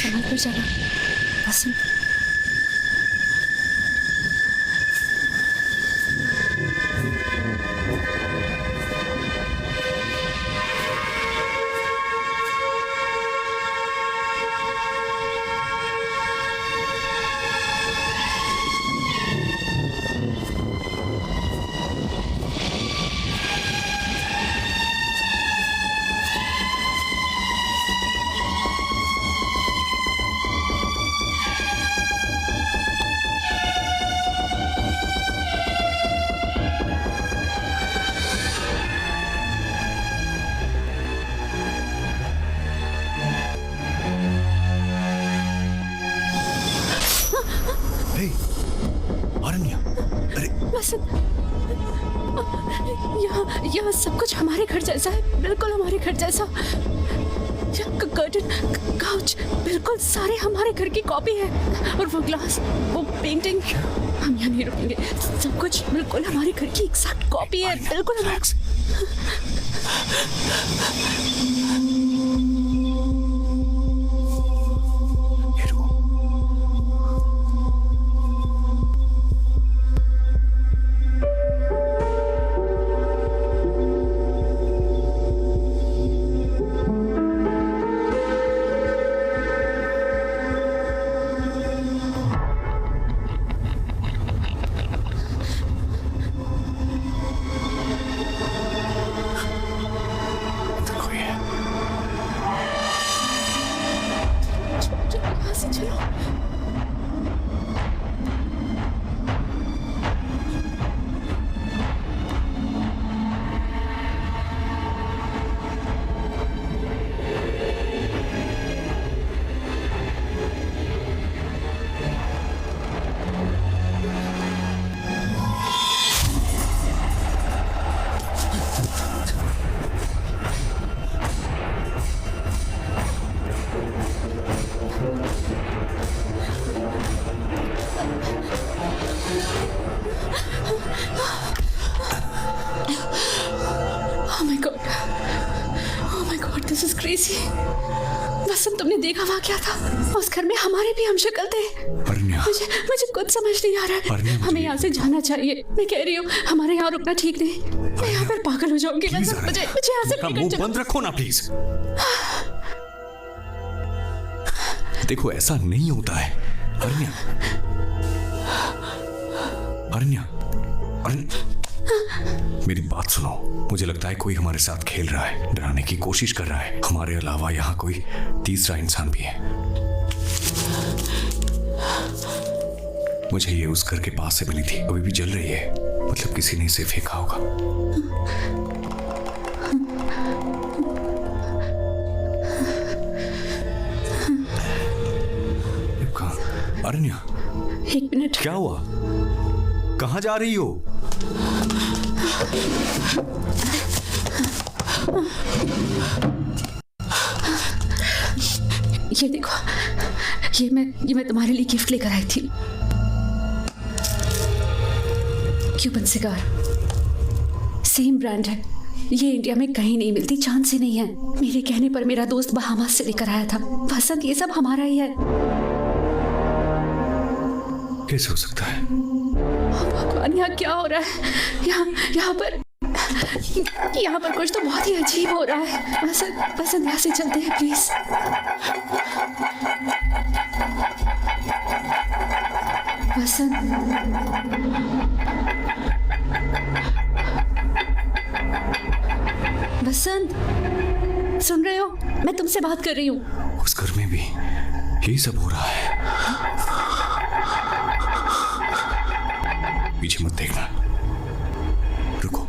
संभल कर जाना वसंत। अरण्या, अरे वसंत, यहाँ सब कुछ हमारे घर जैसा है, बिल्कुल हमारे घर जैसा। कर्टन, काउच, बिल्कुल सारे हमारे घर की कॉपी है। और वो ग्लास, वो पेंटिंग, हम यहाँ नहीं रुकेंगे। सब कुछ बिल्कुल हमारे घर की एग्जैक्ट कॉपी है, बिल्कुल हमारे। वसंत, तुमने देखा वहाँ क्या था? उस घर में हमारे भी हम शक्ल थे। मुझे कुछ समझ नहीं आ रहा है। हमें यहाँ से जाना चाहिए। मैं कह रही हूँ हमारे यहाँ रुकना ठीक नहीं। मैं यहाँ पर पागल हो जाऊंगी। मुझे यहाँ से मुंह बंद रखो ना प्लीज। देखो ऐसा नहीं होता है अरण्या। अरण्या, मेरी बात सुनो। मुझे लगता है कोई हमारे साथ खेल रहा है, डराने की कोशिश कर रहा है। हमारे अलावा यहाँ कोई तीसरा इंसान भी है। मुझे ये उस घर के पास से मिली थी, अभी भी जल रही है। मतलब किसी ने इसे फेंका होगा। अरण्या, एक मिनट। क्या हुआ? कहाँ जा रही हो? ये देखो, ये मैं तुम्हारे लिए गिफ्ट लेकर आई थी। क्यूबन सिगार, सेम ब्रांड है। ये इंडिया में कहीं नहीं मिलती, चांद से नहीं है। मेरे कहने पर मेरा दोस्त बहामास से लेकर आया था। वसंत, ये सब हमारा ही है। कैसे हो सकता है? भगवान, यहाँ क्या हो रहा है? यहाँ पर कुछ तो बहुत ही अजीब हो रहा है। वसंत, यहाँ से चलते हैं प्लीज। वसंत, वसंत, सुन रहे हो? मैं तुमसे बात कर रही हूँ। उस घर में भी यही सब हो रहा है। पीछे मत देखना, रुको।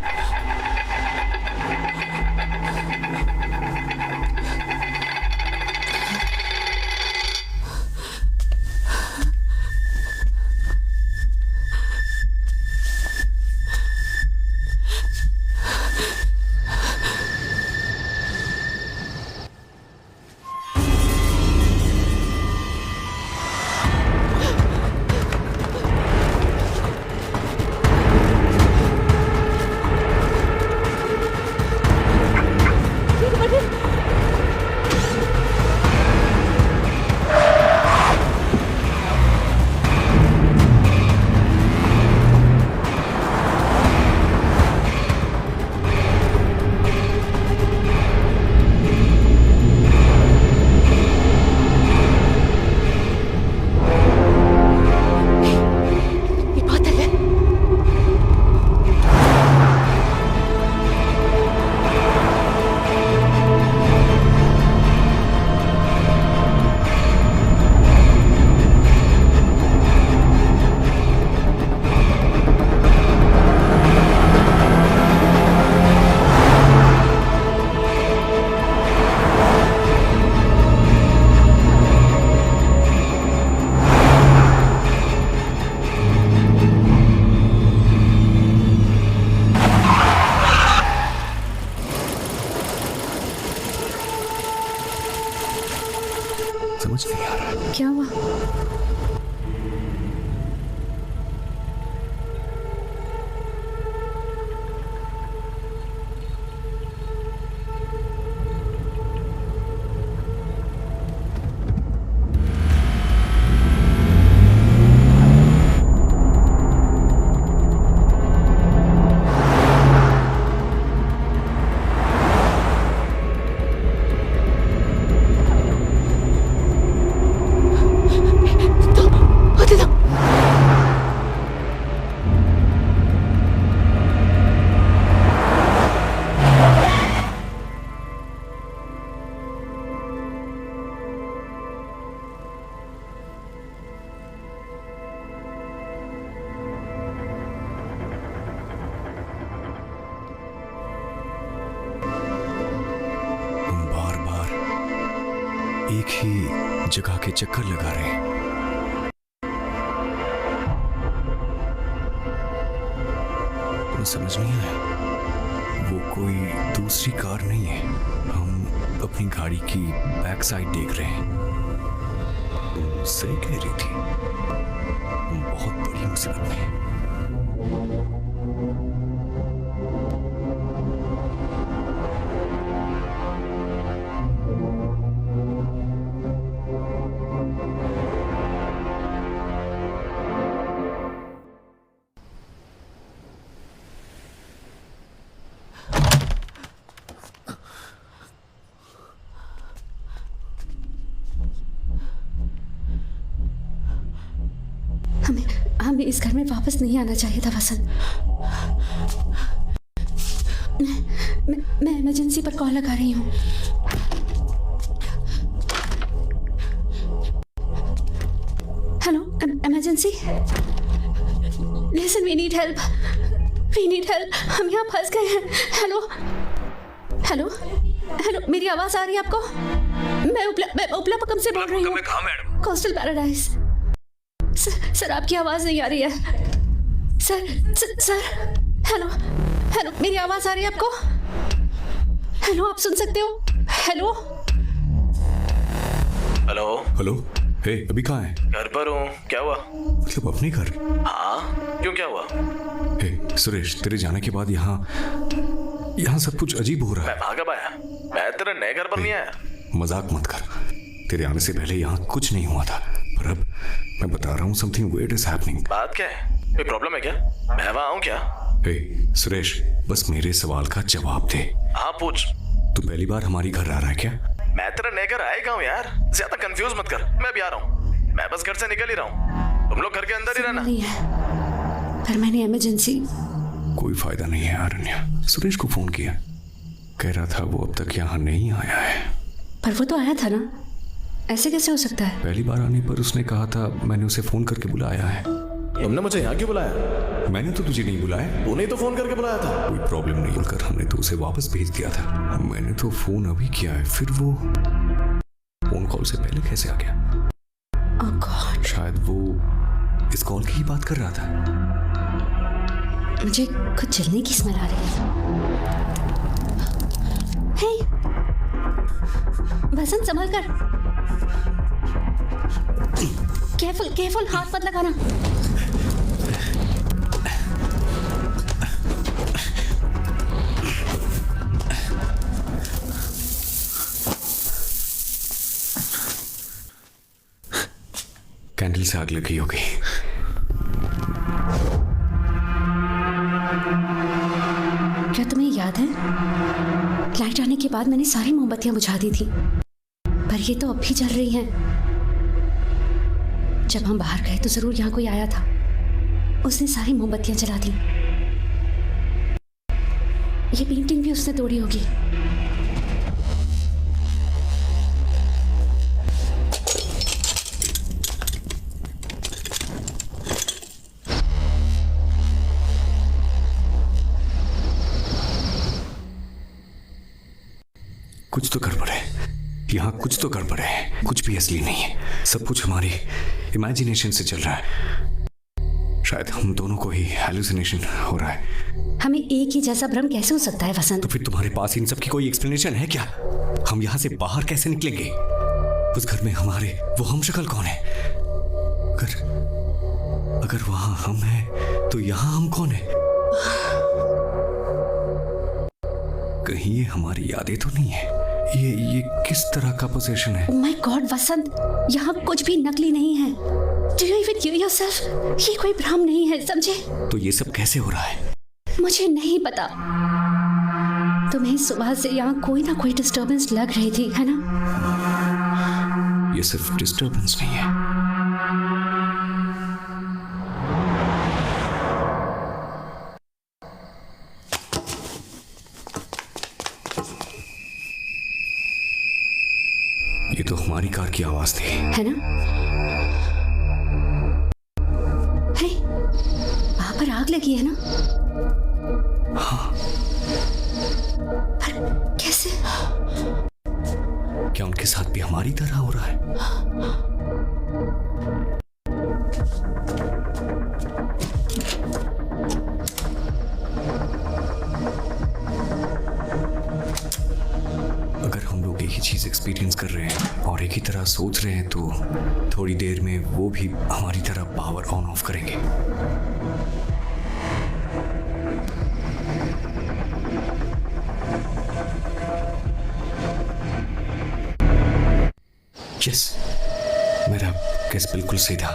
नहीं आ रहा। क्या हुआ? एक ही जगह के चक्कर लगा रहे हैं। तुम्हें समझ नहीं आया? वो कोई दूसरी कार नहीं है। हम अपनी गाड़ी की बैक साइड देख रहे हैं। तुम सही कह रही थी, हम बहुत बड़ी मुसीबत में हैं। हमें इस घर में वापस नहीं आना चाहिए था वसंत। मैं इमरजेंसी पर कॉल लगा रही हूँ। Hello, emergency. Listen, we need help. हम यहाँ फंस गए हैं। हेलो हेलो हेलो, मेरी आवाज आ रही है आपको? मैं उपला पकम से बोल रही हूँ। Coastal paradise. सर आपकी आवाज नहीं आ रही है। सर हेलो, मेरी आवाज आ रही है आपको? हेलो, आप सुन सकते हो? हेलो। हे, अभी कहाँ है? घर पर हूँ। क्या हुआ? मतलब अपने घर? हाँ, क्यों, क्या हुआ? हे सुरेश, तेरे जाने के बाद यहाँ सब कुछ अजीब हो रहा है। मैं वहाँ कब आया? मैं तेरे नए घर पर नहीं आया। मजाक मत कर। तेरे आने से पहले यहाँ कुछ नहीं हुआ था, पर अब मैं बता रहा हूँ, समथिंग वियर्ड इज हैपनिंग। बात क्या है? कोई प्रॉब्लम है क्या? मैं वहाँ आऊँ क्या? हे सुरेश, बस मेरे सवाल का जवाब दे। हाँ, पूछ। तू पहली बार हमारी घर आ रहा है क्या? मैं तेरे नए घर आएगा हूँ यार, ज्यादा कंफ्यूज मत कर। मैं भी आ रहा हूँ। मैं बस घर से निकल ही रहा हूँ। तुम लोग घर के अंदर ही रहना। नहीं है, पर मैंने इमरजेंसी। कोई फायदा नहीं है अरण्या। सुरेश को फोन किया, कह रहा था वो अब तक यहाँ नहीं आया है। पर वो तो आया था ना, ऐसे कैसे हो सकता है? पहली बार आने पर उसने कहा था, मैंने उसे फोन करके बुलाया है। तुमने मुझे यहाँ क्यों बुलाया? मैंने तो तुझे नहीं बुलाया। तूने तो फोन करके बुलाया था। कोई प्रॉब्लम नहीं बोलकर हमने तो उसे वापस भेज दिया था। मैंने तो फोन अभी किया है, फिर वो फोन कॉल से पहले कैसे आ गया? Oh God. शायद वो इस कॉल की ही बात कर रहा था। मुझे कुछ जलने की स्मेल आ रही है। हे वसंत, संभल कर। केयरफुल, हाथ मत लगाना। कैंडल से आग लगी होगी। क्या तुम्हें याद है, लाइट आने के बाद मैंने सारी मोमबत्तियां बुझा दी थी, पर ये तो अब भी जल रही हैं। जब हम बाहर गए तो जरूर यहाँ कोई आया था, उसने सारी मोमबत्तियां जला दी। ये पेंटिंग भी उसने तोड़ी होगी। कुछ तो गड़बड़ है यहाँ, कुछ तो गड़बड़ है। कुछ भी असली नहीं है, सब कुछ हमारी इमेजिनेशन से चल रहा है। शायद हम दोनों को ही हैलुसिनेशन हो रहा है। हमें एक ही जैसा भ्रम कैसे हो सकता है वसंत? तो फिर तुम्हारे पास इन सब की कोई एक्सप्लेनेशन है क्या? हम यहाँ से बाहर कैसे निकलेंगे? उस घर में हमारे वो हम शक्ल कौन है? अगर वहां हम हैं तो यहां हम कौन है? कहीं ये हमारी यादें तो नहीं है? ये किस तरह का पोजीशन है? माय गॉड वसंत, यहाँ कुछ भी नकली नहीं है। Do you even here yourself? ये कोई भ्रम नहीं है, समझे? तो ये सब कैसे हो रहा है? मुझे नहीं पता। तुम्हें सुबह से यहाँ कोई ना कोई डिस्टर्बेंस लग रही थी, है ना? ये सिर्फ डिस्टर्बेंस नहीं है। ये तो हमारी कार की आवाज थी, है ना? हे, वहां पर आग लगी है ना? हाँ। पर कैसे? क्या उनके साथ भी हमारी तरह हो रहा है? अगर हम लोग एक ही चीज एक्सपीरियंस कर रहे हैं और एक ही तरह सोच रहे हैं तो थोड़ी देर में वो भी हमारी तरह पावर ऑन ऑफ करेंगे। यस, मेरा केस बिल्कुल सही था।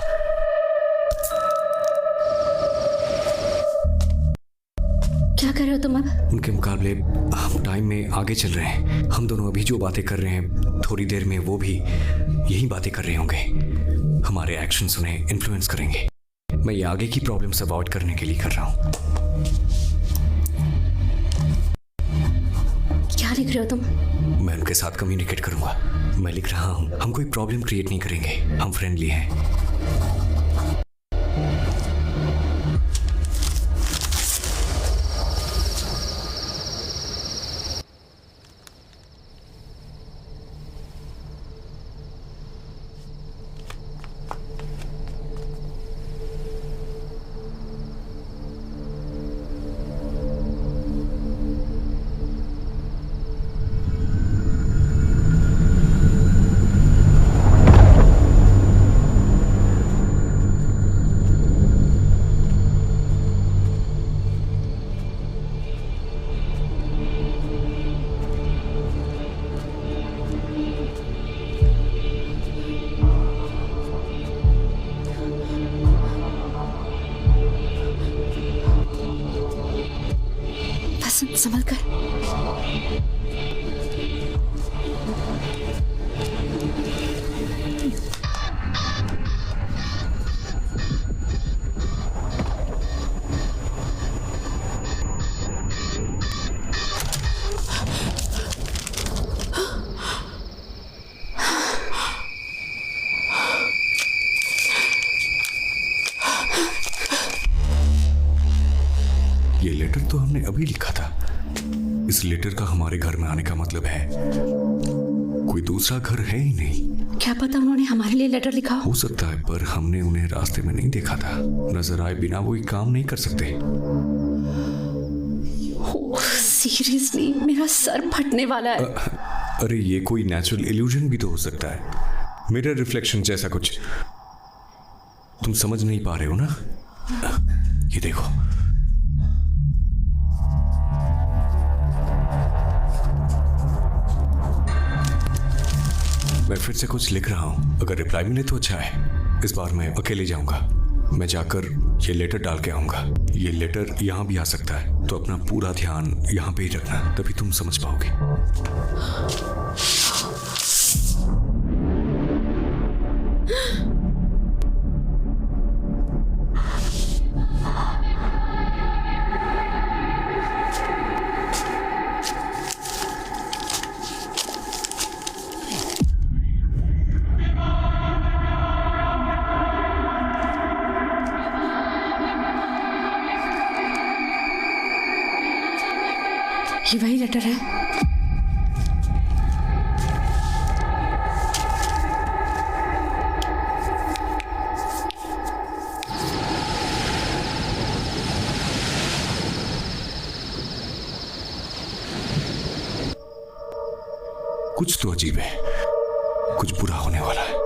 क्या कर रहे हो तुम अब? उनके मुकाबले हम टाइम में आगे चल रहे हैं। हम दोनों अभी जो बातें कर रहे हैं थोड़ी देर में वो भी यही बातें कर रहे होंगे। हमारे एक्शंस उन्हें इन्फ्लुएंस करेंगे। मैं ये आगे की प्रॉब्लम्स अवॉइड करने के लिए कर रहा हूँ। क्या लिख रहे हो तुम? मैं उनके साथ कम्युनिकेट करूंगा। मैं लिख रहा हूँ, हम कोई प्रॉब्लम क्रिएट नहीं करेंगे, हम फ्रेंडली हैं। संभल कर। ये लेटर तो हमने अभी लिखा था। इस लेटर का हमारे घर में आने का मतलब है कोई दूसरा घर है ही नहीं। क्या पता उन्होंने हमारे लिए लेटर लिखा हो सकता है, पर हमने उन्हें रास्ते में नहीं देखा था। नजर आए बिना वो काम नहीं कर सकते। सीरियसली मेरा सर फटने वाला है। अरे ये कोई नेचुरल इल्यूजन भी तो हो सकता है, मेरा रिफ्लेक्शन जैसा कुछ। तुम समझ नहीं पा रहे हो ना? ये देखो, मैं फिर से कुछ लिख रहा हूं। अगर रिप्लाई मिले तो अच्छा है। इस बार मैं अकेले जाऊंगा। मैं जाकर ये लेटर डाल के आऊंगा। ये लेटर यहां भी आ सकता है, तो अपना पूरा ध्यान यहां पे ही रखना, तभी तुम समझ पाओगे। ये वही लेटर है। कुछ तो अजीब है। कुछ बुरा होने वाला है।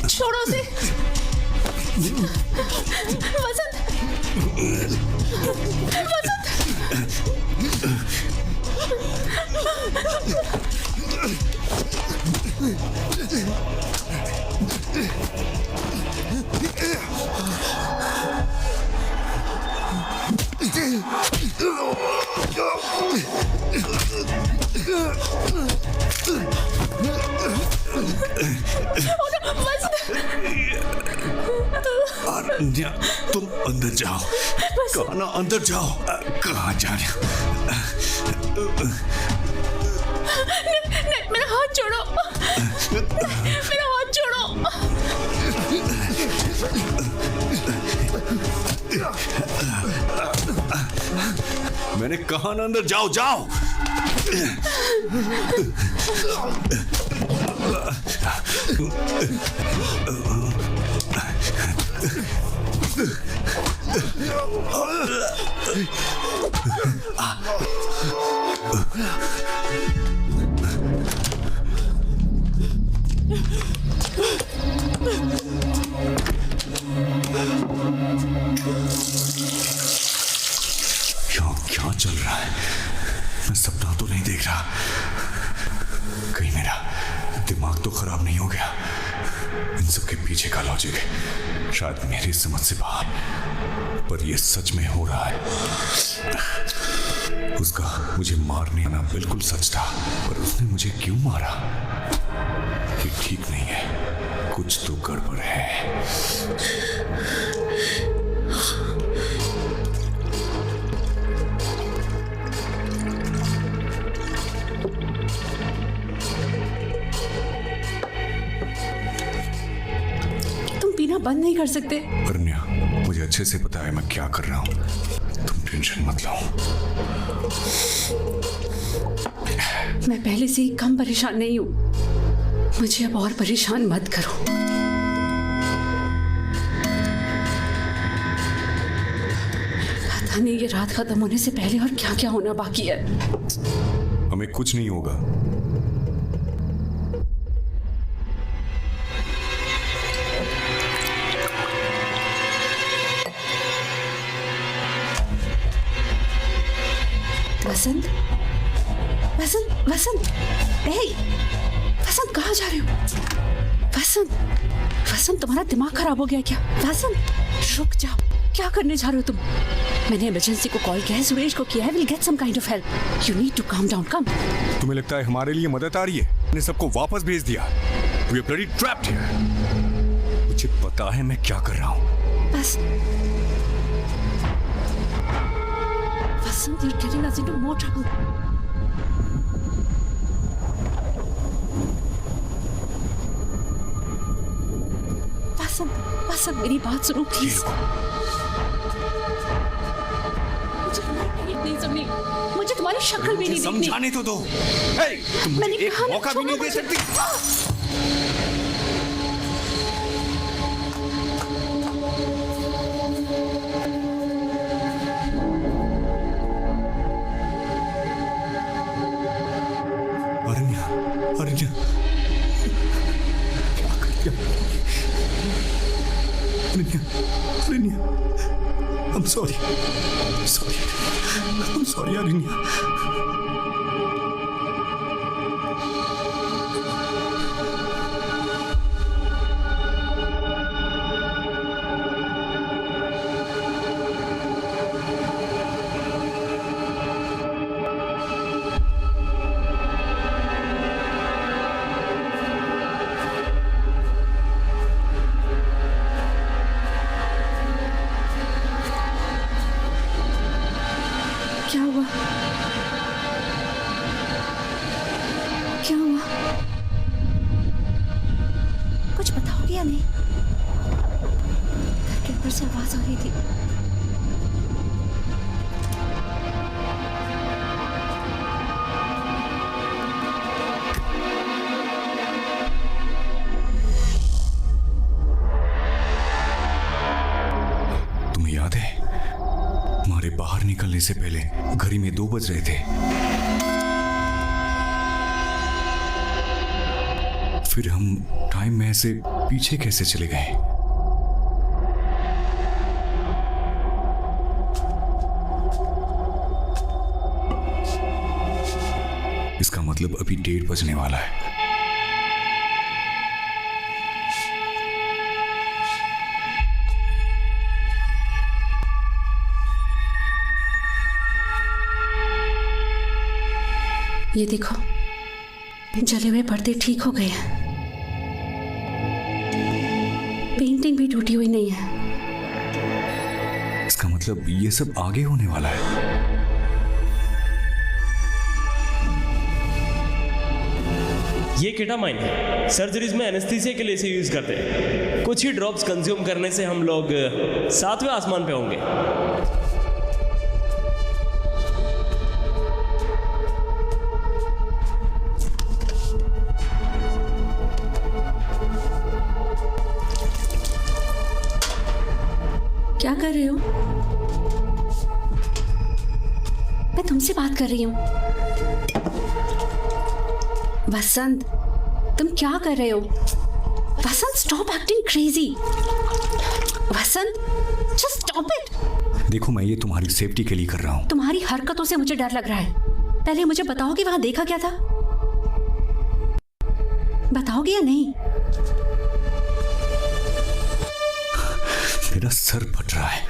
छोड़ो उसे। वसंत, अरण्या, तुम अंदर जाओ। कहा ना अंदर जाओ। कहाँ जा रहे हो? मेरा हाथ छोड़ो, मेरा हाथ छोड़ो। मैंने कहा ना अंदर जाओ, जाओ। क्या चल रहा है? मैं सपना तो नहीं देख रहा। कहीं मेरा दिमाग तो खराब नहीं हो गया? इन सब के पीछे का लॉजिक शायद मेरी समझ से बाहर, पर यह सच में हो रहा है। उसका मुझे मारने आना बिल्कुल सच था, पर उसने मुझे क्यों मारा? ये ठीक नहीं है, कुछ तो गड़बड़ है। पीना बंद नहीं कर सकते? अरण्या, मुझे अच्छे से पता है मैं क्या कर रहा हूँ। तुम टेंशन मत लो। मैं पहले से ही कम परेशान नहीं हूँ, मुझे अब और परेशान मत करो। पता नहीं ये रात खत्म होने से पहले और क्या क्या होना बाकी है। हमें कुछ नहीं होगा। वसंत, वसंत, वसंत, वसंत कहाँ जा रहे हो? वसंत, वसंत तुम्हारा दिमाग खराब हो गया क्या? वसंत रुक जाओ, क्या करने जा रहे हो तुम? मैंने इमरजेंसी को कॉल किया है, सुरेश को किया है, will get some kind of help. You need to calm down, come. तुम्हें लगता है हमारे लिए मदद आ रही है? मैंने सबको वापस भेज दिया। We are bloody trapped here। मुझे पता है मैं क्या कर रहा हूँ। बस Vasant, you're getting us into more trouble. Vasant, मेरी बात सुनो प्लीज। मुझे तुम्हारी नहीं सुननी, मुझे तुम्हारी शक्ल भी नहीं देखनी। समझाने तो दो। तुम एक मौका भी नहीं दे सकती। अरण्या, क्या कर दिया? अरण्या, I'm sorry, अरण्या। क्या हुआ? क्या हुआ? कुछ बताओगे या नहीं? घर के ऊपर से आवाज आ रही थी। याद है हमारे बाहर निकलने से पहले घड़ी में 2 बज रहे थे। फिर हम टाइम में ऐसे पीछे कैसे चले गए? इसका मतलब अभी 1:30 बजने वाला है। ये देखो, जले हुए पर्दे ठीक हो गए हैं। पेंटिंग भी टूटी हुई नहीं है। इसका मतलब ये सब आगे होने वाला है। ये केटामाइन है। सर्जरीज में एनेस्थीसिया के लिए इसे यूज करते हैं। कुछ ही ड्रॉप्स कंज्यूम करने से हम लोग 7वें आसमान पे होंगे। क्या कर रहे हो? मैं तुमसे बात कर रही हूँ। वसंत, तुम क्या कर रहे हो? Vasant, stop acting crazy. Vasant, just stop it. देखो, मैं ये तुम्हारी सेफ्टी के लिए कर रहा हूँ। तुम्हारी हरकतों से मुझे डर लग रहा है। पहले मुझे बताओ कि वहां देखा क्या था। बताओगे या नहीं? मेरा सर फट रहा है।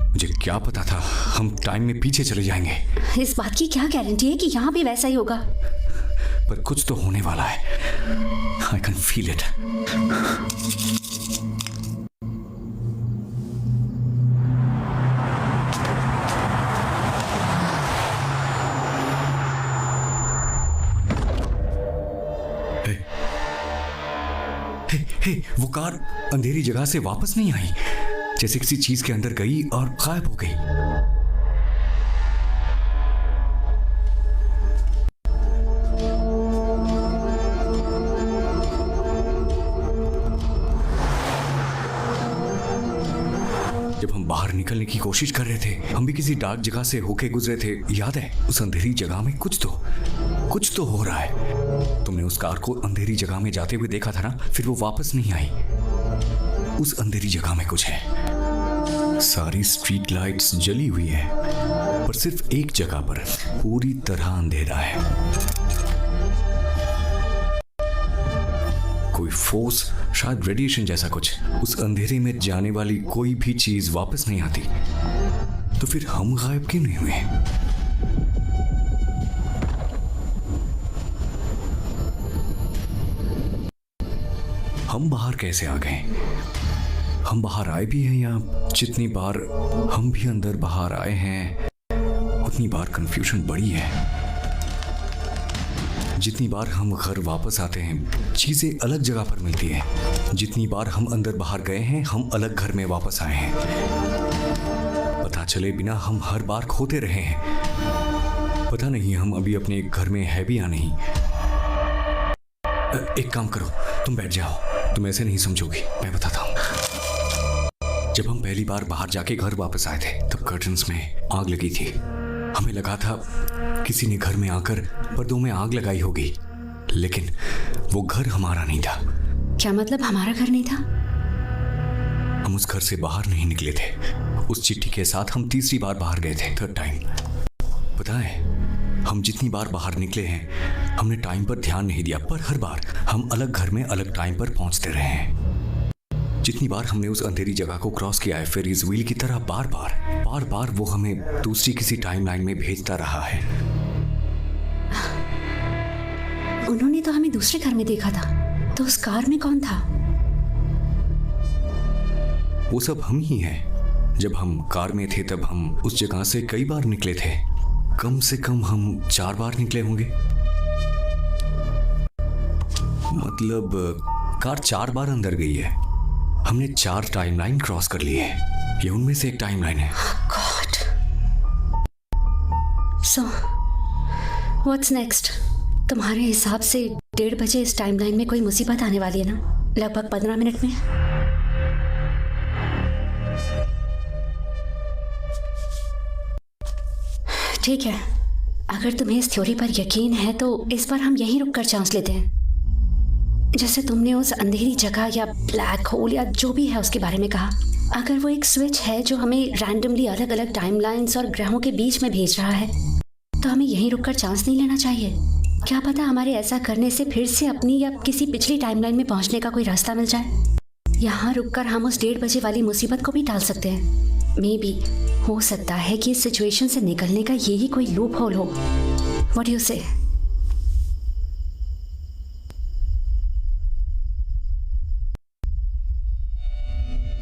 मुझे क्या पता था हम टाइम में पीछे चले जाएंगे। इस बात की क्या गारंटी है कि यहाँ भी वैसा ही होगा? पर कुछ तो होने वाला है। I can feel it. वो कार अंधेरी जगह से वापस नहीं आई, जैसे किसी चीज के अंदर गई और गायब हो गई। जब हम बाहर निकलने की कोशिश कर रहे थे, हम भी किसी डार्क जगह से होके गुजरे थे, याद है? उस अंधेरी जगह में कुछ तो हो रहा है। तुमने उस कार को अंधेरी जगह में जाते हुए देखा था ना? फिर वो वापस नहीं आई। उस अंधेरी जगह में कुछ है। सारी स्ट्रीट लाइट्स जली हुई है, पर सिर्फ एक जगह पर पूरी तरह अंधेरा है। कोई फोर्स, शायद रेडिएशन जैसा कुछ। उस अंधेरे में जाने वाली कोई भी चीज वापस नहीं आती। तो फिर हम गायब क्यों नहीं हुए? हम बाहर कैसे आ गए? हम बाहर आए भी हैं या जितनी बार हम भी अंदर बाहर आए हैं उतनी बार कंफ्यूजन बढ़ी है। जितनी बार हम घर वापस आते हैं चीजें अलग जगह पर मिलती हैं। जितनी बार हम अंदर बाहर गए हैं हम अलग घर में वापस आए हैं। पता चले बिना हम हर बार खोते रहे हैं। पता नहीं हम अभी अपने घर में है भी या नहीं। एक काम करो, तुम बैठ जाओ। तुम ऐसे नहीं समझोगी, मैं बताता हूँ। जब हम पहली बार बाहर जाके घर वापस आए थे तब कर्टन्स में आग लगी थी। हमें लगा था किसी ने घर में आकर पर्दों में आग लगाई होगी, लेकिन वो घर हमारा नहीं था। क्या मतलब हमारा घर नहीं था? हम उस घर से बाहर नहीं निकले थे। उस चिट्ठी के साथ हम तीसरी बार बाहर गए थे, 3rd टाइम। पता है, हम जितनी बार बाहर निकले हैं हमने टाइम पर ध्यान नहीं दिया, पर हर बार हम अलग घर में अलग टाइम पर पहुंचते रहे हैं। जितनी बार हमने उस अंधेरी जगह को क्रॉस किया है, फेरीज व्हील की तरह बार बार वो हमें दूसरी किसी टाइमलाइन में भेजता रहा है। उन्होंने तो हमें दूसरे घर में देखा था, तो उस कार में कौन था? वो सब हम ही हैं। जब हम कार में थे तब हम उस जगह से कई बार निकले थे। कम से कम हम 4 बार निकले होंगे। मतलब कार 4 बार अंदर गई है। हमने 4 टाइमलाइन क्रॉस कर ली है। ये उनमें से एक टाइमलाइन है। गॉड। So what's next? तुम्हारे हिसाब से 1:30 बजे इस टाइमलाइन में कोई मुसीबत आने वाली है ना? लगभग 15 मिनट में। ठीक है, अगर तुम्हें इस थ्योरी पर यकीन है तो इस बार हम यहीं रुककर चांस लेते हैं। जैसे तुमने उस अंधेरी जगह या ब्लैक होल या जो भी है उसके बारे में कहा, अगर वो एक स्विच है जो हमें रैंडमली अलग अलग टाइमलाइंस और ग्रहों के बीच में भेज रहा है, तो हमें यहीं रुककर चांस नहीं लेना चाहिए। क्या पता हमारे ऐसा करने से फिर से अपनी या किसी पिछली टाइमलाइन में पहुंचने का कोई रास्ता मिल जाए। यहाँ रुककर हम उस 1:30 बजे वाली मुसीबत को भी टाल सकते हैं। मे बी हो सकता है कि इस सिचुएशन से निकलने का यही कोई लूप होल हो। व्हाट डू यू से?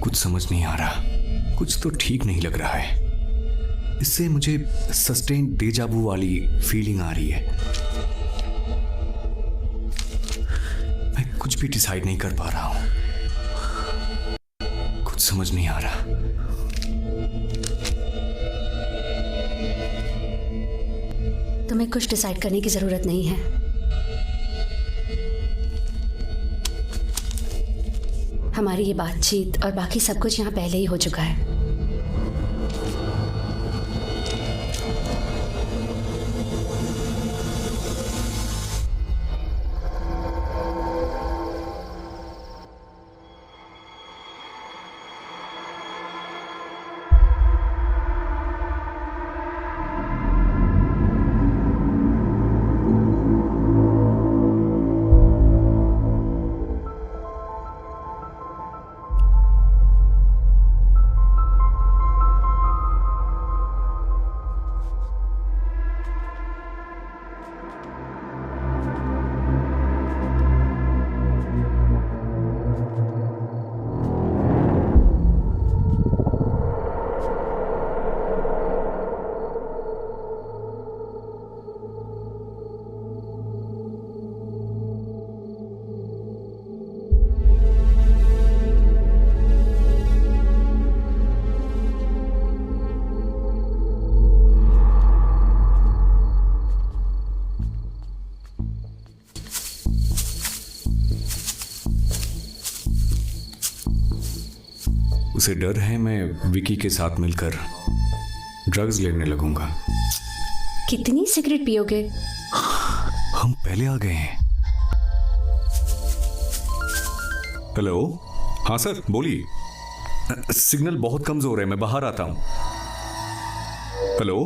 कुछ समझ नहीं आ रहा, कुछ तो ठीक नहीं लग रहा है। इससे मुझे सस्टेन्ड डेजावू वाली फीलिंग आ रही है। मैं कुछ भी डिसाइड नहीं कर पा रहा हूं, कुछ समझ नहीं आ रहा। तुम्हें कुछ डिसाइड करने की जरूरत नहीं है। हमारी ये बातचीत और बाकी सब कुछ यहाँ पहले ही हो चुका है। उसे डर है मैं विकी के साथ मिलकर ड्रग्स लेने लगूंगा। कितनी सिगरेट पियोगे? हम पहले आ गए हैं। हेलो, हाँ सर बोलिए। सिग्नल बहुत कमजोर है, मैं बाहर आता हूं। हेलो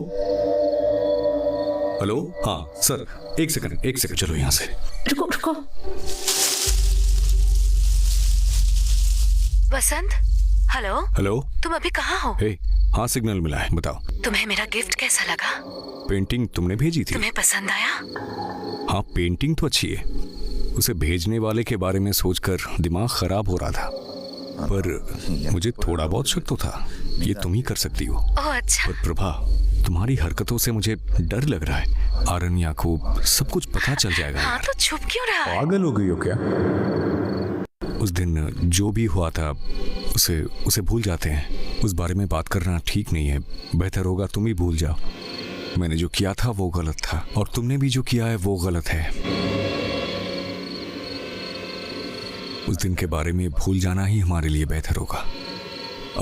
हेलो, हाँ सर एक सेकंड चलो यहां से। रुको। वसंत, हेलो। तुम अभी कहाँ हो? हाँ सिग्नल मिला है, बताओ। तुम्हें मेरा गिफ्ट कैसा लगा? पेंटिंग तुमने भेजी थी। तुम्हें पसंद आया? हाँ पेंटिंग तो अच्छी है। उसे भेजने वाले के बारे में सोचकर दिमाग खराब हो रहा था, पर मुझे थोड़ा बहुत शक तो था ये तुम ही कर सकती हो। ओह अच्छा। पर प्रभा, तुम्हारी हरकतों से मुझे डर लग रहा है। आरण्या को सब कुछ पता चल जाएगा। हाँ तो छुप क्यों रहा है? पागल हो गई हो क्या? उस दिन जो भी हुआ था उसे भूल जाते हैं। उस बारे में बात करना ठीक नहीं है। बेहतर होगा तुम ही भूल जाओ। मैंने जो किया था वो गलत था, और तुमने भी जो किया है वो गलत है। उस दिन के बारे में भूल जाना ही हमारे लिए बेहतर होगा।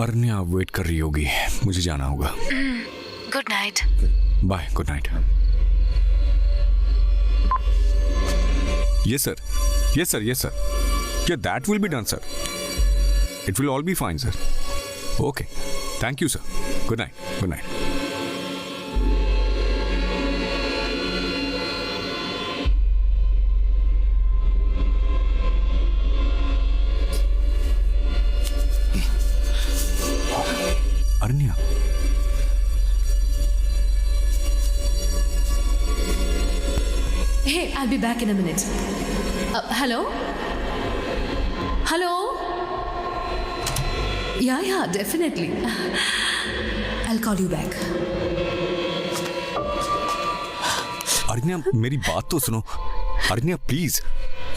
अरण्या वेट कर रही होगी, मुझे जाना होगा। Good night. Bye, good night. Yes sir. Yeah, that will be done, sir. It will all be fine, sir. Okay. Thank you, sir. Good night. Good night. Aranya. Hey, I'll be back in a minute. Hello? Hello? Yeah, definitely. I'll call you back. अरण्या, मेरी बात तो सुनो। अरण्या please.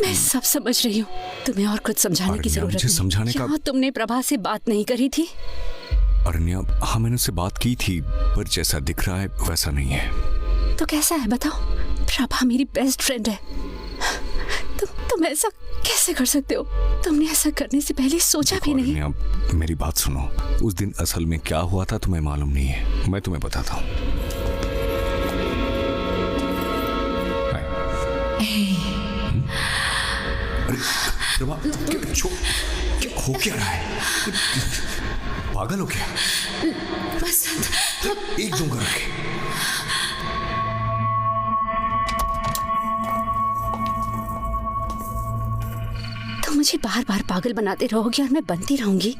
मैं सब समझ रही हूँ, तुम्हें और कुछ समझाने की जरूरत नहीं। समझाने का तुमने प्रभा से बात नहीं करी थी? अरण्या, हाँ मैंने उससे बात की थी, पर जैसा दिख रहा है वैसा नहीं है। तो कैसा है बताओ? प्रभा मेरी बेस्ट फ्रेंड है। तुम ऐसा कैसे कर सकते हो? तुमने ऐसा करने से पहले सोचा भी नहीं। मेरी बात सुनो, उस दिन असल में क्या हुआ था तुम्हें मालूम नहीं है। मैं तुम्हें बताता हूँ। अरे प्रभा, क्या हो क्या रहा है? पागल हो क्या? एक दूंगा रखे। तुम मुझे बार बार पागल बनाते रहोगे और मैं बनती रहूंगी।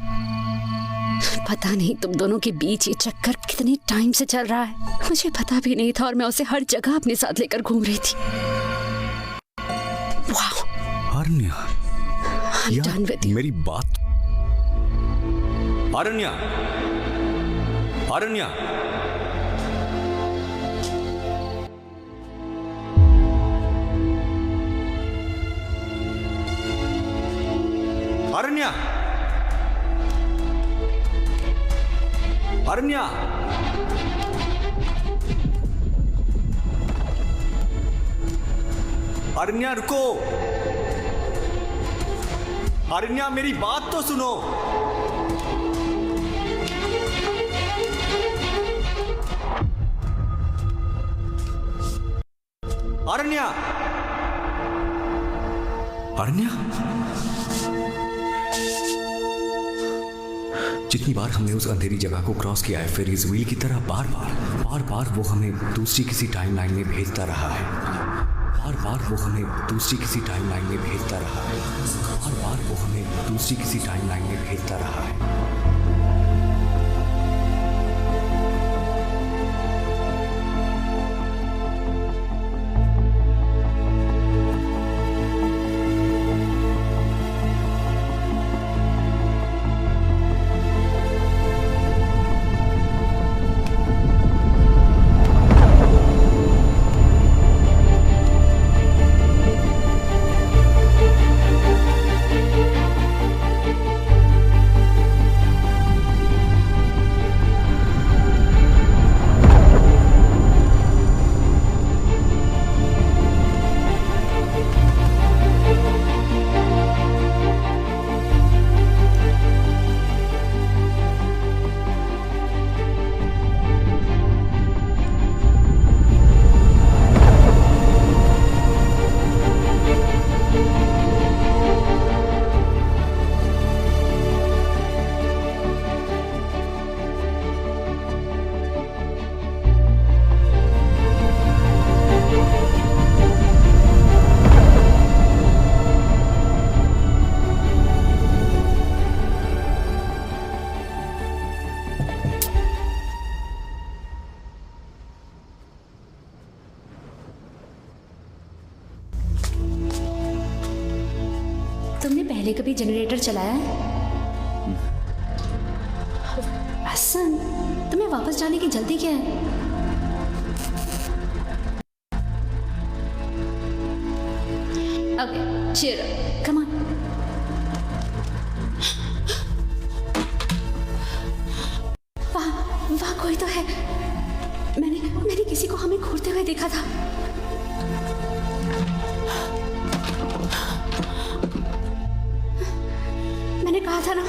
पता नहीं तुम दोनों के बीच ये चक्कर कितने टाइम से चल रहा है, मुझे पता भी नहीं था और मैं उसे हर जगह अपने साथ लेकर घूम रही थी। वाह अरण्या, डन विद यू। मेरी बात। अरण्या, अरण्या, अरण्या, अरण्या, अरण्या रुको। अरण्या मेरी बात तो सुनो। अरण्या, अरण्या, जितनी बार हमने उस अंधेरी जगह को क्रॉस किया है, फिर इस व्हील की तरह बार बार वो हमें दूसरी किसी टाइमलाइन में भेजता रहा है। बार वो हमें दूसरी किसी टाइमलाइन में भेजता रहा है। बार वो हमें दूसरी किसी टाइमलाइन में भेजता रहा है। तुमने पहले कभी जनरेटर चलाया है? हसन, तुम्हें वापस जाने की जल्दी क्या है? Okay, cheer up, come on. वहाँ कोई तो है। मैंने किसी को हमें घूरते हुए देखा था। मैंने कहा था ना।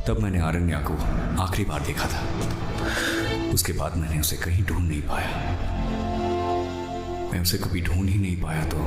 तब मैंने अरण्या को आखिरी बार देखा था। उसके बाद मैंने उसे कहीं ढूंढ नहीं पाया। मैं उसे कभी ढूंढ ही नहीं पाया तो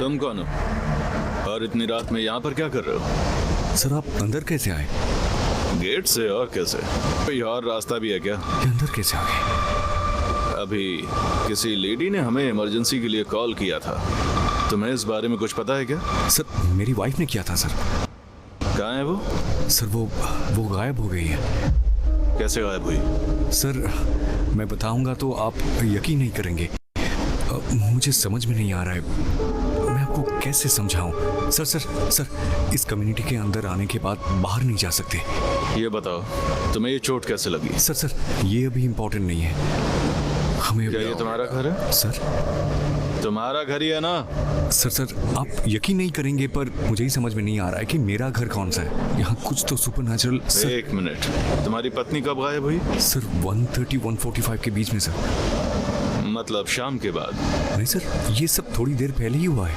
तुम कौन हो और इतनी रात में यहाँ पर क्या कर रहे हो? सर आप अंदर कैसे आए? गेट से और कैसे? कोई और रास्ता भी है क्या? ये अंदर कैसे आ गए? अभी किसी लेडी ने हमें इमरजेंसी के लिए कॉल किया था। तुम्हें इस बारे में कुछ पता है क्या? सर मेरी वाइफ ने किया था सर। कहाँ है वो? सर वो गायब हो गई है। कैसे गायब हुई? सर मैं बताऊंगा तो आप यकीन नहीं करेंगे। मुझे समझ में नहीं आ रहा है, मैं आपको कैसे समझाऊं। सर इस कम्युनिटी के अंदर आने के बाद बाहर नहीं जा सकते। ये बताओ तुम्हें ये चोट कैसे लगी? सर ये अभी इम्पोर्टेंट नहीं है हमें। क्या ये तुम्हारा घर है? सर तुम्हारा घर ही है ना? सर आप यकीन नहीं करेंगे पर मुझे ही समझ में नहीं आ रहा है कि मेरा घर कौन सा है। यहाँ कुछ तो सुपरनैचुरल। एक मिनट, तुम्हारी पत्नी कब गायब हुई? सर 1:30-1:45 के बीच में सर। मतलब शाम के बाद? नहीं सर, ये सब थोड़ी देर पहले ही हुआ है।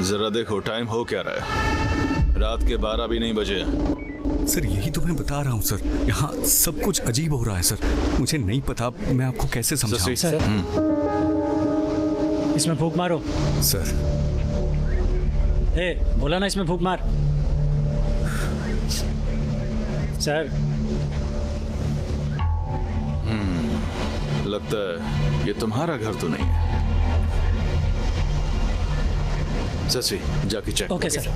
जरा देखो टाइम हो क्या रहा है, रात के 12 भी नहीं बजे। सर यही तो मैं बता रहा हूँ सर, यहाँ सब कुछ अजीब हो रहा है सर। मुझे नहीं पता मैं आपको कैसे समझाऊं। सर इसमें फूंक मारो। सर बोला ना इसमें फूंक मार। सर लगता है ये तुम्हारा घर तो नहीं है। ससी जाके चेक। Okay sir.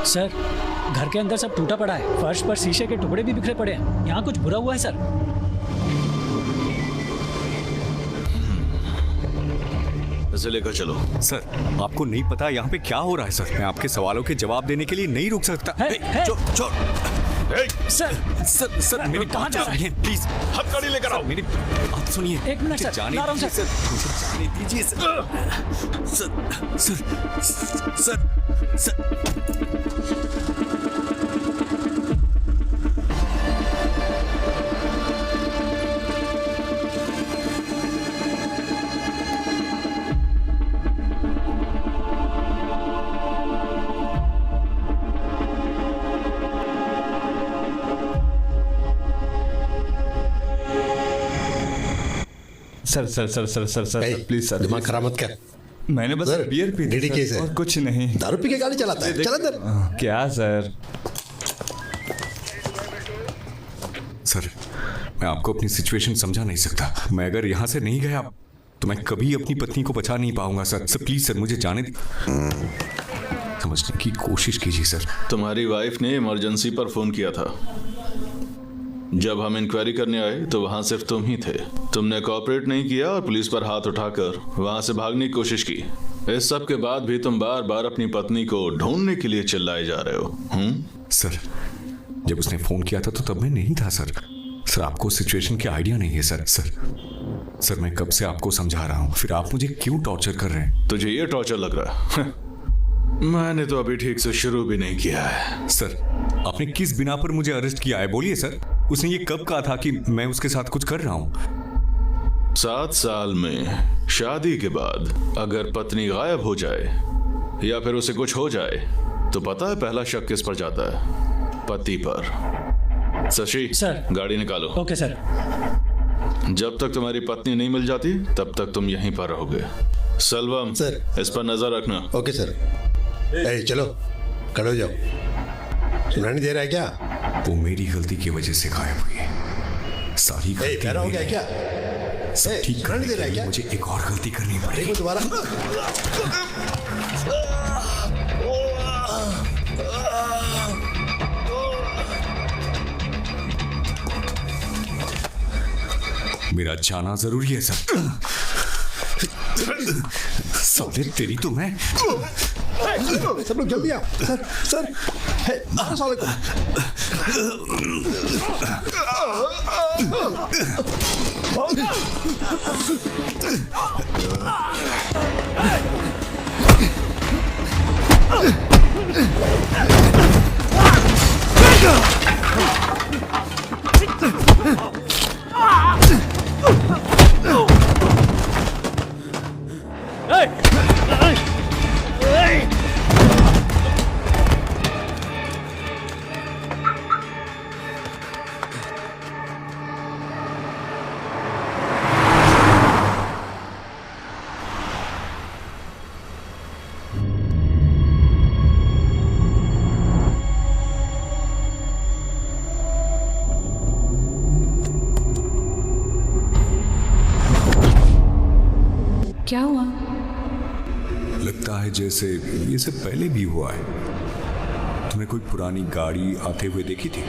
सर घर के अंदर सब टूटा पड़ा है, फर्श पर शीशे के टुकड़े भी बिखरे पड़े हैं। यहाँ कुछ बुरा हुआ है सर। इसे लेकर चलो। सर आपको नहीं पता यहाँ पे क्या हो रहा है सर। मैं आपके सवालों के जवाब देने के लिए नहीं रुक सकता। सर मेरी कहाँ जा रहे हैं? प्लीज हम गाड़ी लेकर आओ। मेरी बात सुनिए। एक मिनट सर, जाने ला रहा हूं दीजिए सर। जाने दीजिए सर। सर प्लीज सर, दिमाग खराब मत कर। मैंने बस सर, बियर पी डीडी केस है। और कुछ नहीं। दारू पी के गाड़ी चलाता है। चला अंदर। क्या सर? सर मैं आपको अपनी सिचुएशन समझा नहीं सकता। मैं अगर यहाँ से नहीं गया तो मैं कभी अपनी पत्नी को बचा नहीं पाऊंगा सर। प्लीज सर मुझे जाने समझने की कोशिश कीजिए सर। तुम्हारी वाइफ ने इमरजेंसी पर फोन किया था। जब हम इंक्वायरी करने आए तो वहां सिर्फ तुम ही थे। तुमने कोऑपरेट नहीं किया और पुलिस पर हाथ उठाकर वहां से भागने की कोशिश की। इस सब के बाद भी तुम बार बार अपनी पत्नी को ढूंढने के लिए चिल्लाए जा रहे हो। सर जब उसने फोन किया था तो तब मैं नहीं था सर। सर आपको सिचुएशन की आइडिया नहीं है सर। सर मैं कब से आपको समझा रहा हूँ, फिर आप मुझे क्यों टॉर्चर कर रहे हैं? तुझे ये टॉर्चर लग रहा है? मैंने तो अभी ठीक से शुरू भी नहीं किया है। सर आपने किस बिना पर मुझे अरेस्ट किया है बोलिए सर। उसने ये कब कहा था कि मैं उसके साथ कुछ कर रहा हूँ? 7 साल में शादी के बाद अगर पत्नी गायब हो जाए या फिर उसे कुछ हो जाए तो पता है पहला शक किस पर जाता है? पति पर। शशि सर गाड़ी निकालो। Okay sir. जब तक तुम्हारी पत्नी नहीं मिल जाती तब तक तुम यहीं पर रहोगे। सलवम सर इस पर नजर रखना। Okay sir. चलो खड़े हो जाओ। सुनाई नहीं दे रहा है क्या? वो मेरी गलती की वजह से गायब हुई है। सारी गलती पैरा हो गया क्या? सब ठीक करने के लिए मुझे एक और गलती करनी पड़ेगी। दोबारा मेरा जाना जरूरी है सर। साले तेरी तो मैं। सब लोग जल्दी आओ। सर मारो साले को। क्या हुआ? लगता है जैसे ये सब पहले भी हुआ है। तुमने कोई पुरानी गाड़ी आते हुए देखी थी?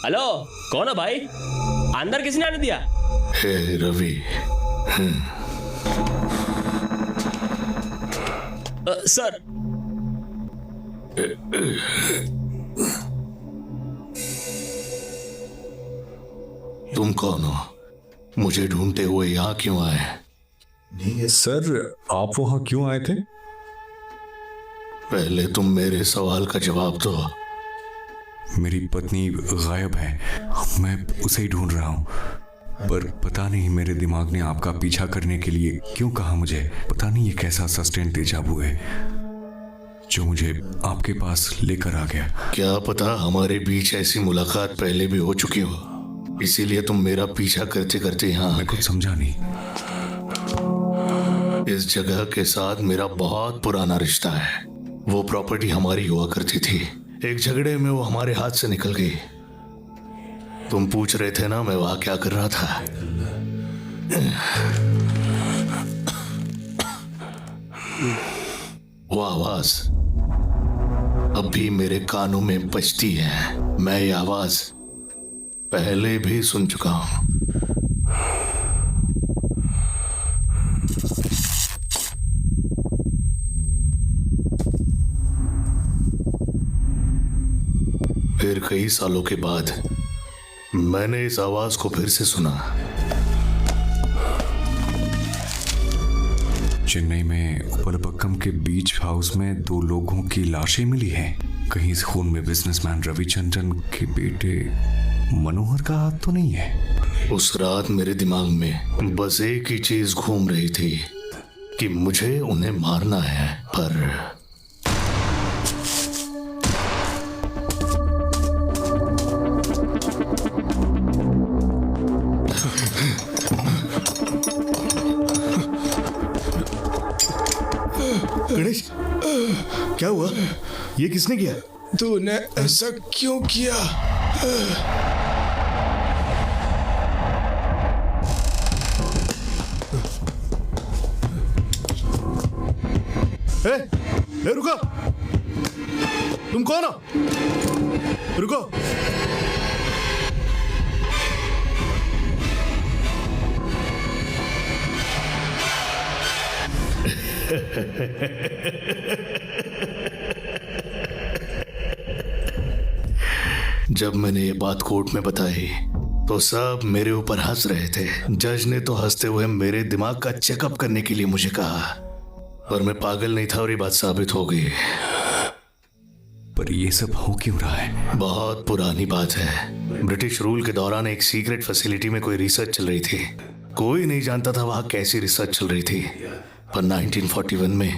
हेलो, कौन है भाई? अंदर किसने आने दिया? हे रवि। सर। तुम कौन हो? मुझे ढूंढते हुए यहाँ क्यों आए? सर, आप वहां क्यों आए थे? पहले तुम मेरे सवाल का जवाब दो। मेरी पत्नी गायब है, मैं उसे ही ढूंढ रहा हूँ। पर पता नहीं मेरे दिमाग ने आपका पीछा करने के लिए क्यों कहा मुझे। पता नहीं ये कैसा सस्टेन तेजाबू है जो मुझे आपके पास लेकर आ गया। क्या पता हमारे बीच ऐसी मुलाकात पहले भी हो चुकी हो, इसीलिए तुम मेरा पीछा करते करते यहाँ। मैं कुछ समझा नहीं। इस जगह के साथ मेरा बहुत पुराना रिश्ता है। वो प्रॉपर्टी हमारी हुआ करती थी। एक झगड़े में वो हमारे हाथ से निकल गई। तुम पूछ रहे थे ना मैं वहां क्या कर रहा था। वो आवाज अब भी मेरे कानों में बजती है। मैं ये आवाज पहले भी सुन चुका हूं। फिर कई सालों के बाद मैंने इस आवाज को फिर से सुना। चेन्नई में उपलपक्कम के बीच हाउस में 2 लोगों की लाशें मिली हैं। कहीं इस खून में बिजनेसमैन रविचंद्रन के बेटे मनोहर का हाथ तो नहीं है? उस रात मेरे दिमाग में बस एक ही चीज घूम रही थी कि मुझे उन्हें मारना है। पर गणेश, क्या हुआ? ये किसने किया? तूने ऐसा क्यों किया? ए, रुको! तुम कौन हो? रुको! जब मैंने ये बात कोर्ट में बताई तो सब मेरे ऊपर हंस रहे थे। जज ने तो हंसते हुए मेरे दिमाग का चेकअप करने के लिए मुझे कहा, पर मैं पागल नहीं था और ये बात साबित हो गई। पर ये सब हो क्यों रहा है? बहुत पुरानी बात है। ब्रिटिश रूल के दौरान एक सीक्रेट फैसिलिटी में कोई रिसर्च चल रही थी। कोई नहीं जानता था वहां कैसी रिसर्च चल रही थी। पर 1941 में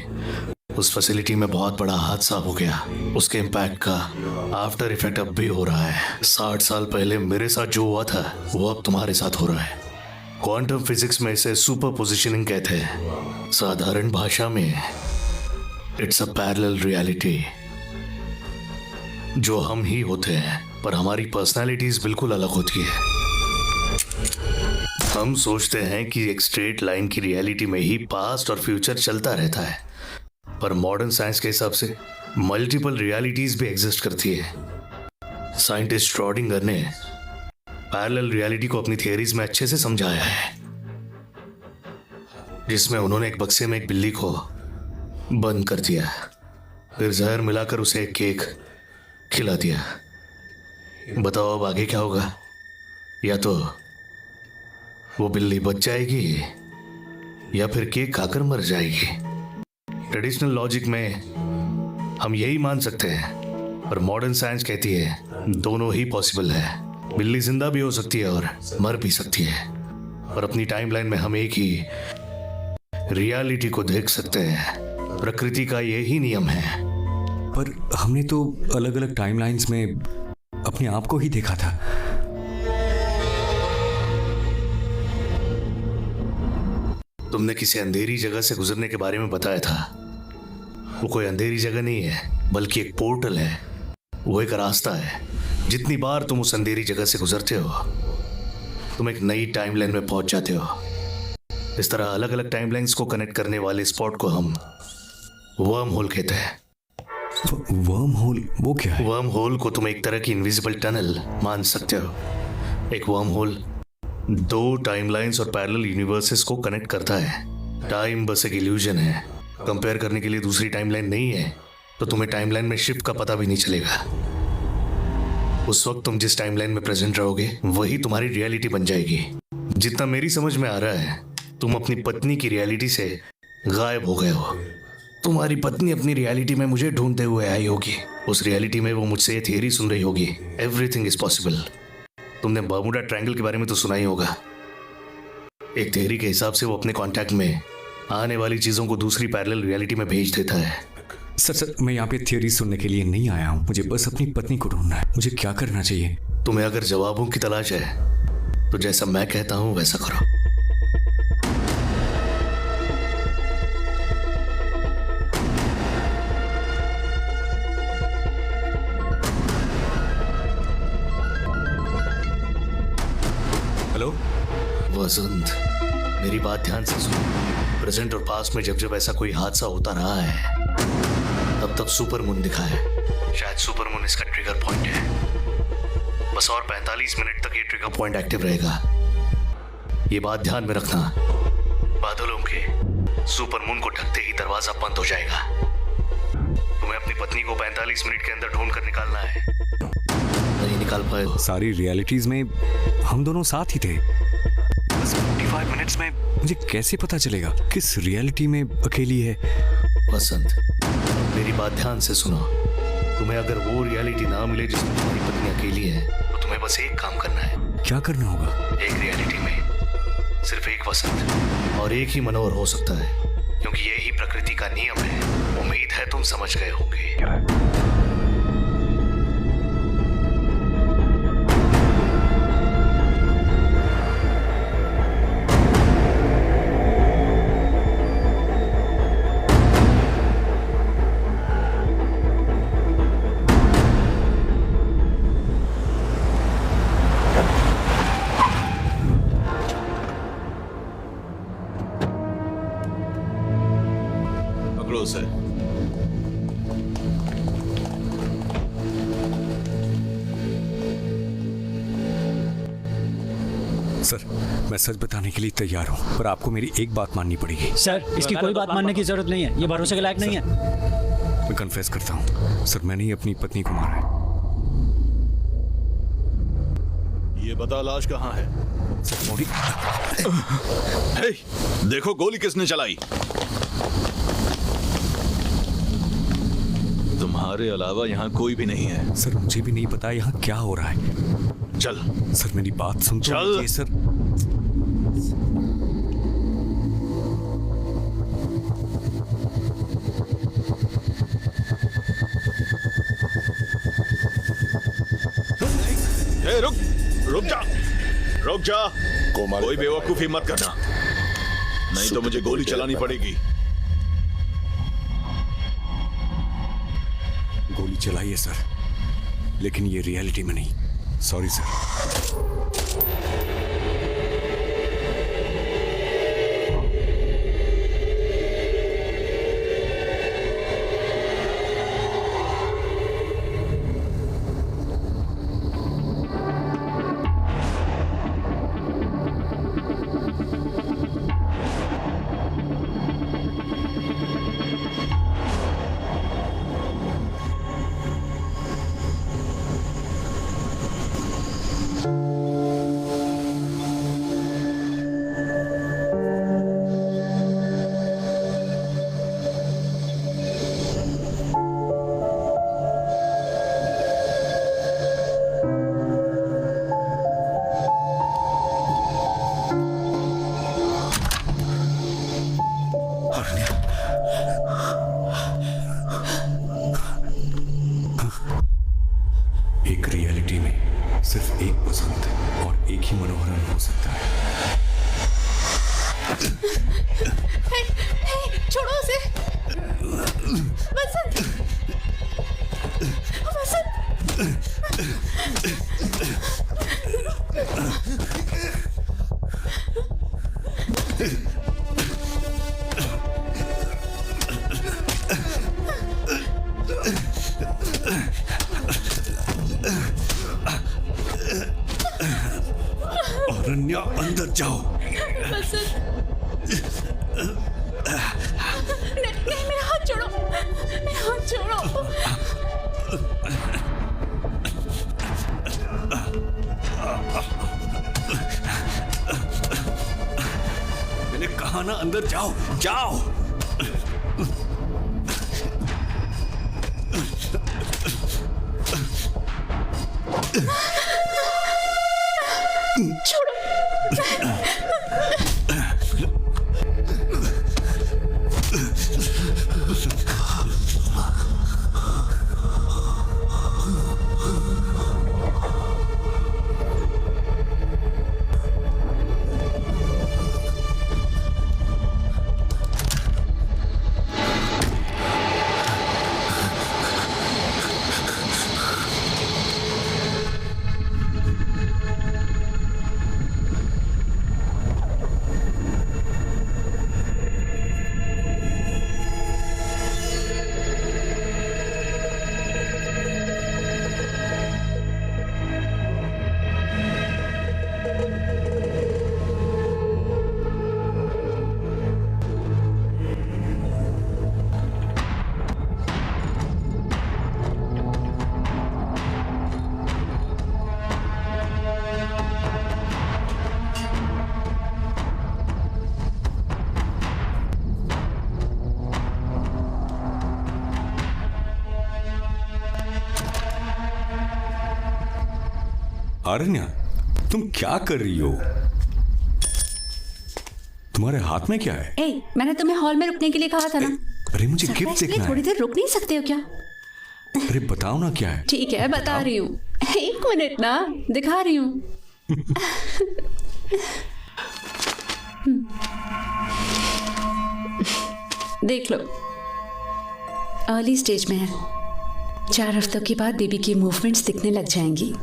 उस फैसिलिटी में बहुत बड़ा हादसा हो गया। उसके इम्पैक्ट का आफ्टर इफेक्ट अब भी हो रहा है। 60 साल पहले मेरे साथ जो हुआ था वो अब तुम्हारे साथ हो रहा है। क्वांटम फिजिक्स में इसे सुपर पोजिशनिंग कहते हैं। साधारण भाषा में इट्स अ पैरेलल रियलिटी। जो हम ही होते हैं पर हमारी पर्सनालिटीज बिल्कुल अलग होती है। हम सोचते हैं कि एक स्ट्रेट लाइन की रियलिटी में ही पास्ट और फ्यूचर चलता रहता है, पर मॉडर्न साइंस के हिसाब से मल्टीपल रियलिटीज भी एग्जिस्ट करती है। साइंटिस्ट श्रोडिंगर ने पैरेलल रियलिटी को अपनी थियरीज में अच्छे से समझाया है, जिसमें उन्होंने एक बक्से में एक बिल्ली को बंद कर दिया, फिर जहर मिलाकर उसे एक केक खिला दिया। बताओ अब आगे क्या होगा? या तो वो बिल्ली बच जाएगी या फिर केक खाकर मर जाएगी। ट्रेडिशनल लॉजिक में हम यही मान सकते हैं, पर मॉडर्न साइंस कहती है दोनों ही पॉसिबल है। बिल्ली जिंदा भी हो सकती है और मर भी सकती है, और अपनी टाइमलाइन में हम एक ही रियलिटी को देख सकते हैं। प्रकृति का यही नियम है। पर हमने तो अलग अलग टाइमलाइंस में अपने आप को ही देखा था। तुमने किसी अंधेरी जगह से गुजरने के बारे में बताया था। वो कोई अंधेरी जगह नहीं है, बल्कि एक पोर्टल है। वो एक रास्ता है। जितनी बार तुम उस अंधेरी जगह से गुजरते हो, तुम एक नई टाइमलाइन में पहुंच जाते हो। इस तरह अलग अलग टाइमलाइंस को कनेक्ट करने वाले स्पॉट को हम वर्म होल कहते हैं। वर्म होल वो क्या है? वर्म होल को तुम एक तरह की इनविजिबल टनल मान सकते हो। एक वर्म होल दो टाइमलाइंस और पैरेलल यूनिवर्सेस को कनेक्ट करता है। टाइम बस एक इल्यूजन है। कंपेयर करने के लिए दूसरी टाइमलाइन नहीं है, तो तुम्हें टाइमलाइन में शिफ्ट का पता भी नहीं चलेगा। उस वक्त तुम जिस टाइमलाइन में प्रेजेंट रहोगे, वही तुम्हारी रियलिटी बन जाएगी। जितना मेरी समझ में आ रहा है, तुम अपनी पत्नी की रियलिटी से गायब हो गए हो। तुम्हारी पत्नी अपनी रियलिटी में मुझे ढूंढते हुए आई होगी। उस रियलिटी में वो मुझसे ये थियरी सुन रही होगी, एवरीथिंग इज पॉसिबल। तुमने बर्मुडा ट्रायंगल के बारे में तो सुना ही होगा। एक थियरी के हिसाब से वो अपने कांटेक्ट में आने वाली चीजों को दूसरी पैरेलल रियलिटी में भेज देता है। सर मैं यहाँ पे थियरी सुनने के लिए नहीं आया हूँ। मुझे बस अपनी पत्नी को ढूंढना है। मुझे क्या करना चाहिए? तुम्हें अगर जवाबों की तलाश है तो जैसा मैं कहता हूँ वैसा करो। हेलो वसंत, मेरी बात ध्यान से सुनो। प्रेजेंट और पास्ट में जब जब ऐसा कोई हादसा होता रहा है, तब तब सुपर मून दिखा है। शायद सुपर मून इसका ट्रिगर पॉइंट है। बस और 45 मिनट तक ये ट्रिगर पॉइंट एक्टिव रहेगा। ये बात ध्यान में रखना। बादलों के सुपर मून को ढकते ही दरवाजा बंद हो जाएगा। तुम्हें अपनी पत्नी को 45 मिनट के अंदर ढूंढ कर निकालना है। नहीं निकाल पाए सारी रियलिटीज में हम दोनों साथ ही थे। बस 45 मिनट्स में मुझे कैसे पता चलेगा किस रियलिटी में अकेली है? वसंत, मेरी बात ध्यान से सुनो। तुम्हें अगर वो रियलिटी ना मिले जिसमें तुम्हारी पत्नी अकेली है, तो तुम्हें बस एक काम करना है। क्या करना होगा? एक रियलिटी में सिर्फ एक वसंत और एक ही मनोहर हो सकता है, क्योंकि यही प्रकृति का नियम है। उम्मीद है तुम समझ गए होंगे। है। सर मैं सच बताने के लिए तैयार हूँ, पर आपको मेरी एक बात माननी पड़ेगी। सर इसकी कोई बात मानने की जरूरत नहीं है। ये भरोसे के लायक नहीं है। मैं कन्फेस करता हूँ सर, मैंने ही अपनी पत्नी को मारा है। ये बता लाश कहाँ है? सर मोदी देखो गोली किसने चलाई? तुम्हारे अलावा यहाँ कोई भी नहीं है। सर मुझे भी नहीं पता यहाँ क्या हो रहा है। चल सर मेरी बात सुन। चल सर रुक जा। कोई बेवकूफी मत करना, नहीं तो मुझे गोली चलानी पड़ेगी। गोली चलाइए सर। लेकिन ये रियलिटी में नहीं। Sorry sir. एक रियलिटी में सिर्फ एक पसंद और एक ही मनोहरन हो सकता है। छोड़ो उसे। बसंत, अरण्या, अंदर जाओ। नहीं, मेरा हाथ छोड़ो, मेरा हाथ छोड़ो। मैंने कहा ना अंदर जाओ, जाओ। अरण्या, तुम क्या कर रही हो? तुम्हारे हाथ में क्या है? ए, मैंने तुम्हें हॉल में रुकने के लिए कहा था ना। अरे मुझे गिफ्ट देखना है। थोड़ी देर रुक नहीं सकते हो क्या? अरे बताओ ना क्या है। ठीक है, बता रही हूँ। 1 मिनट ना, दिखा रही हूँ। देख लो, अर्ली स्टेज में है। 4 हफ्तों के बाद बेबी की मूवमेंट्स दिखने लग जाएंगी।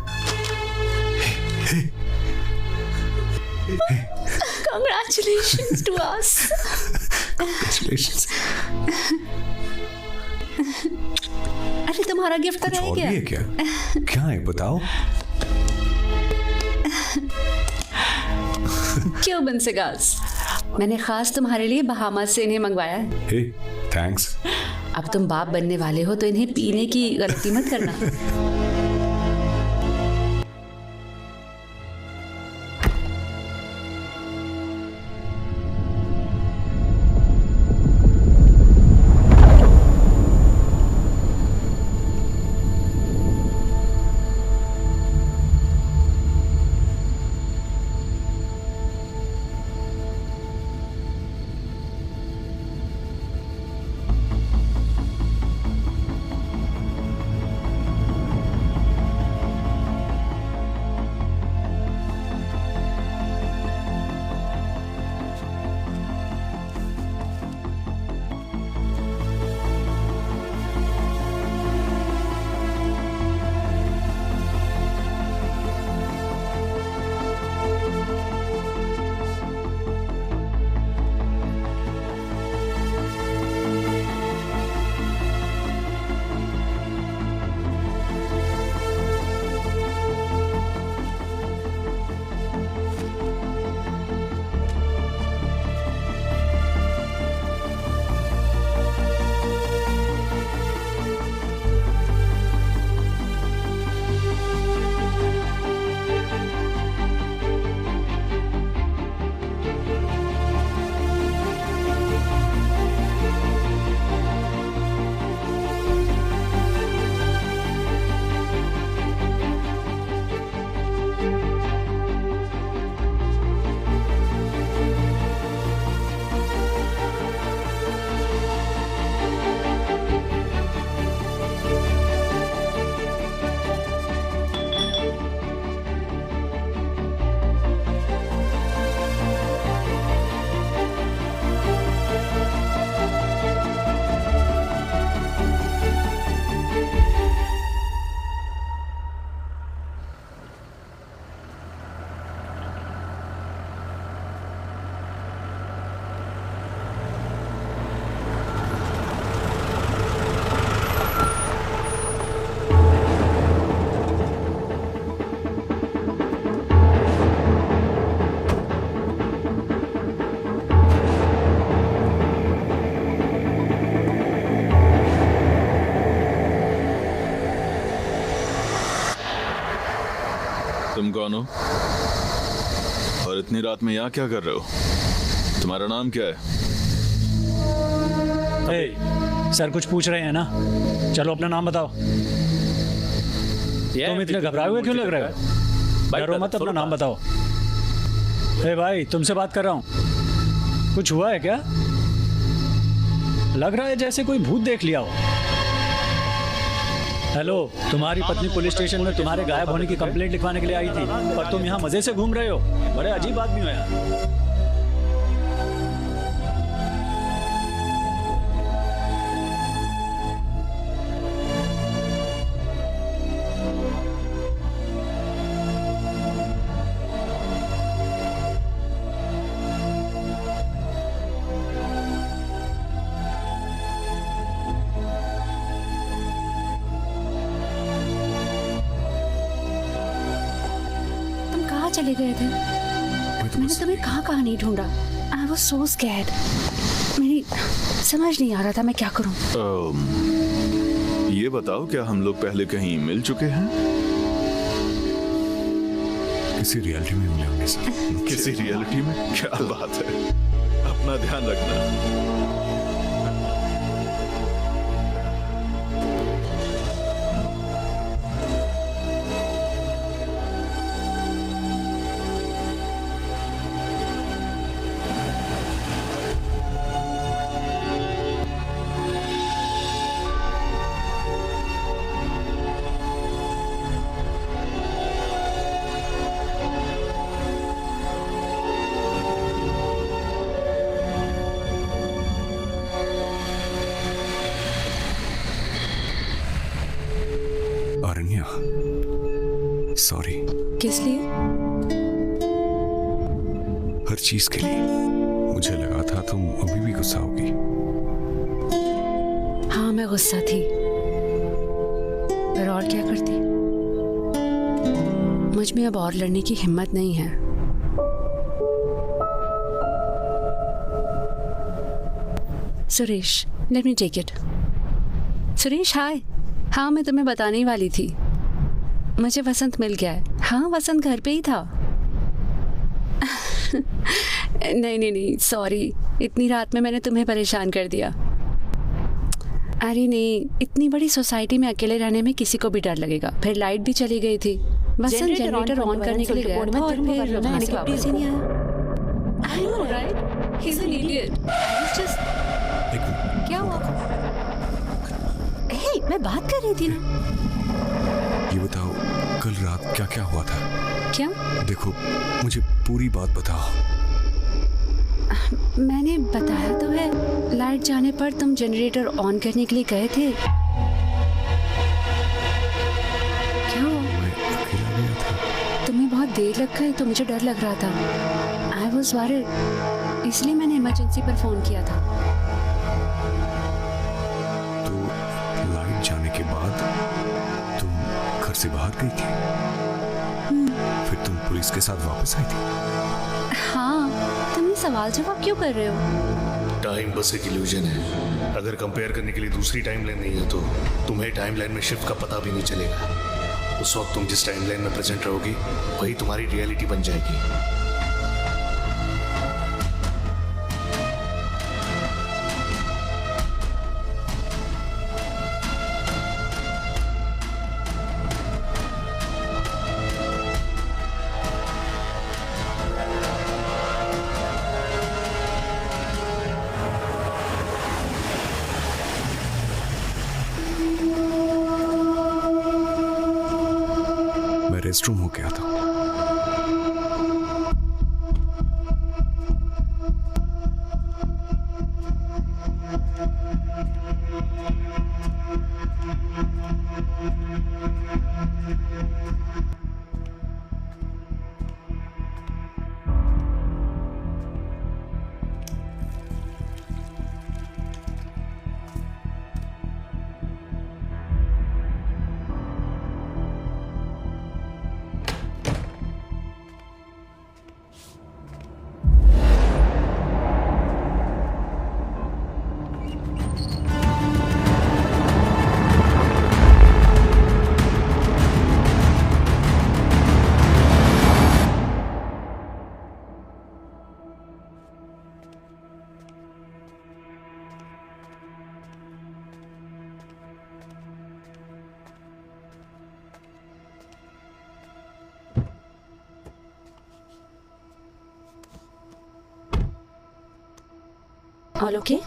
Congratulations to us. Congratulations. अरे तुम्हारा गिफ्ट तो रह गया। क्या? क्या है बताओ। क्यों बंसेगास, मैंने खास तुम्हारे लिए बहामा से इन्हें मंगवाया है। हे, थैंक्स। अब तुम बाप बनने वाले हो तो इन्हें पीने की गलती मत करना। तुम कौन हो और इतनी रात में यहाँ क्या कर रहे हो? तुम्हारा नाम क्या है? सर कुछ पूछ रहे हैं ना, चलो अपना नाम बताओ। तुम इतने घबराए हुए क्यों लग रहे हो? डरो मत, अपना नाम बताओ। भाई तुमसे बात कर रहा हूँ, कुछ हुआ है क्या? लग रहा है जैसे कोई भूत देख लिया हो। हेलो, तुम्हारी पत्नी पुलिस स्टेशन में तुम्हारे गायब होने की कंप्लेंट लिखवाने के लिए आई थी, पर तुम यहाँ मजे से घूम रहे हो। बड़े अजीब आदमी हो यार। चले गए थे? मैंने तुम्हें कहाँ नहीं ढूंढा। I was so scared. मेरी समझ नहीं आ रहा था मैं क्या करूं। ये बताओ, क्या हम लोग पहले कहीं मिल चुके हैं? किसी रियलिटी में मिले होंगे सर। किसी रियलिटी में? क्या बात है, अपना ध्यान रखना। अरण्या, सॉरी। किस लिए? हर चीज के लिए। मुझे लगा था तुम अभी भी गुस्सा होगी। हाँ मैं गुस्सा थी, पर और क्या करती। मुझ में अब और लड़ने की हिम्मत नहीं है। Suresh, let me take it. Suresh hi. हाँ मैं तुम्हें बताने ही वाली थी, मुझे वसंत मिल गया है। हाँ वसंत घर पे ही था। नहीं सॉरी, इतनी रात में मैंने तुम्हें परेशान कर दिया। अरे नहीं, इतनी बड़ी सोसाइटी में अकेले रहने में किसी को भी डर लगेगा। फिर लाइट भी चली गई थी। वसंत जनरेटर ऑन करने के लिए गया था और फिर मैंने वापस ही नहीं आया। I know, right? He's an idiot. He's just... क्या हुआ? Hey, मैं बात कर रही थी ना। ये बताओ, कल रात क्या क्या हुआ था? क्या? देखो, मुझे पूरी बात बताओ। मैंने बताया तो है, लाइट जाने पर तुम जनरेटर ऑन करने के लिए गए थे। क्या हुआ? मैं अकेला गया था। तुम्हें बहुत देर लग गई तो मुझे डर लग रहा था। आई वॉज वरीड, इसलिए मैंने इमरजेंसी पर फोन किया था। तो लाइट जाने के बाद तुम घर से बाहर गई थी? फिर तुम पुलिस के साथ वापस आई थी? हाँ, तुम ये सवाल जवाब क्यों कर रहे हो? टाइम बस एक इल्यूजन है। अगर कंपेयर करने के लिए दूसरी टाइम लाइन नहीं है तो तुम्हें टाइम लाइन में शिफ्ट का पता भी नहीं चलेगा। उस वक्त तुम जिस टाइम लाइन में प्रेजेंट रहोगी वही तुम्हारी रियलिटी बन जाएगी। रेस्ट रूम हो गया था। All okay?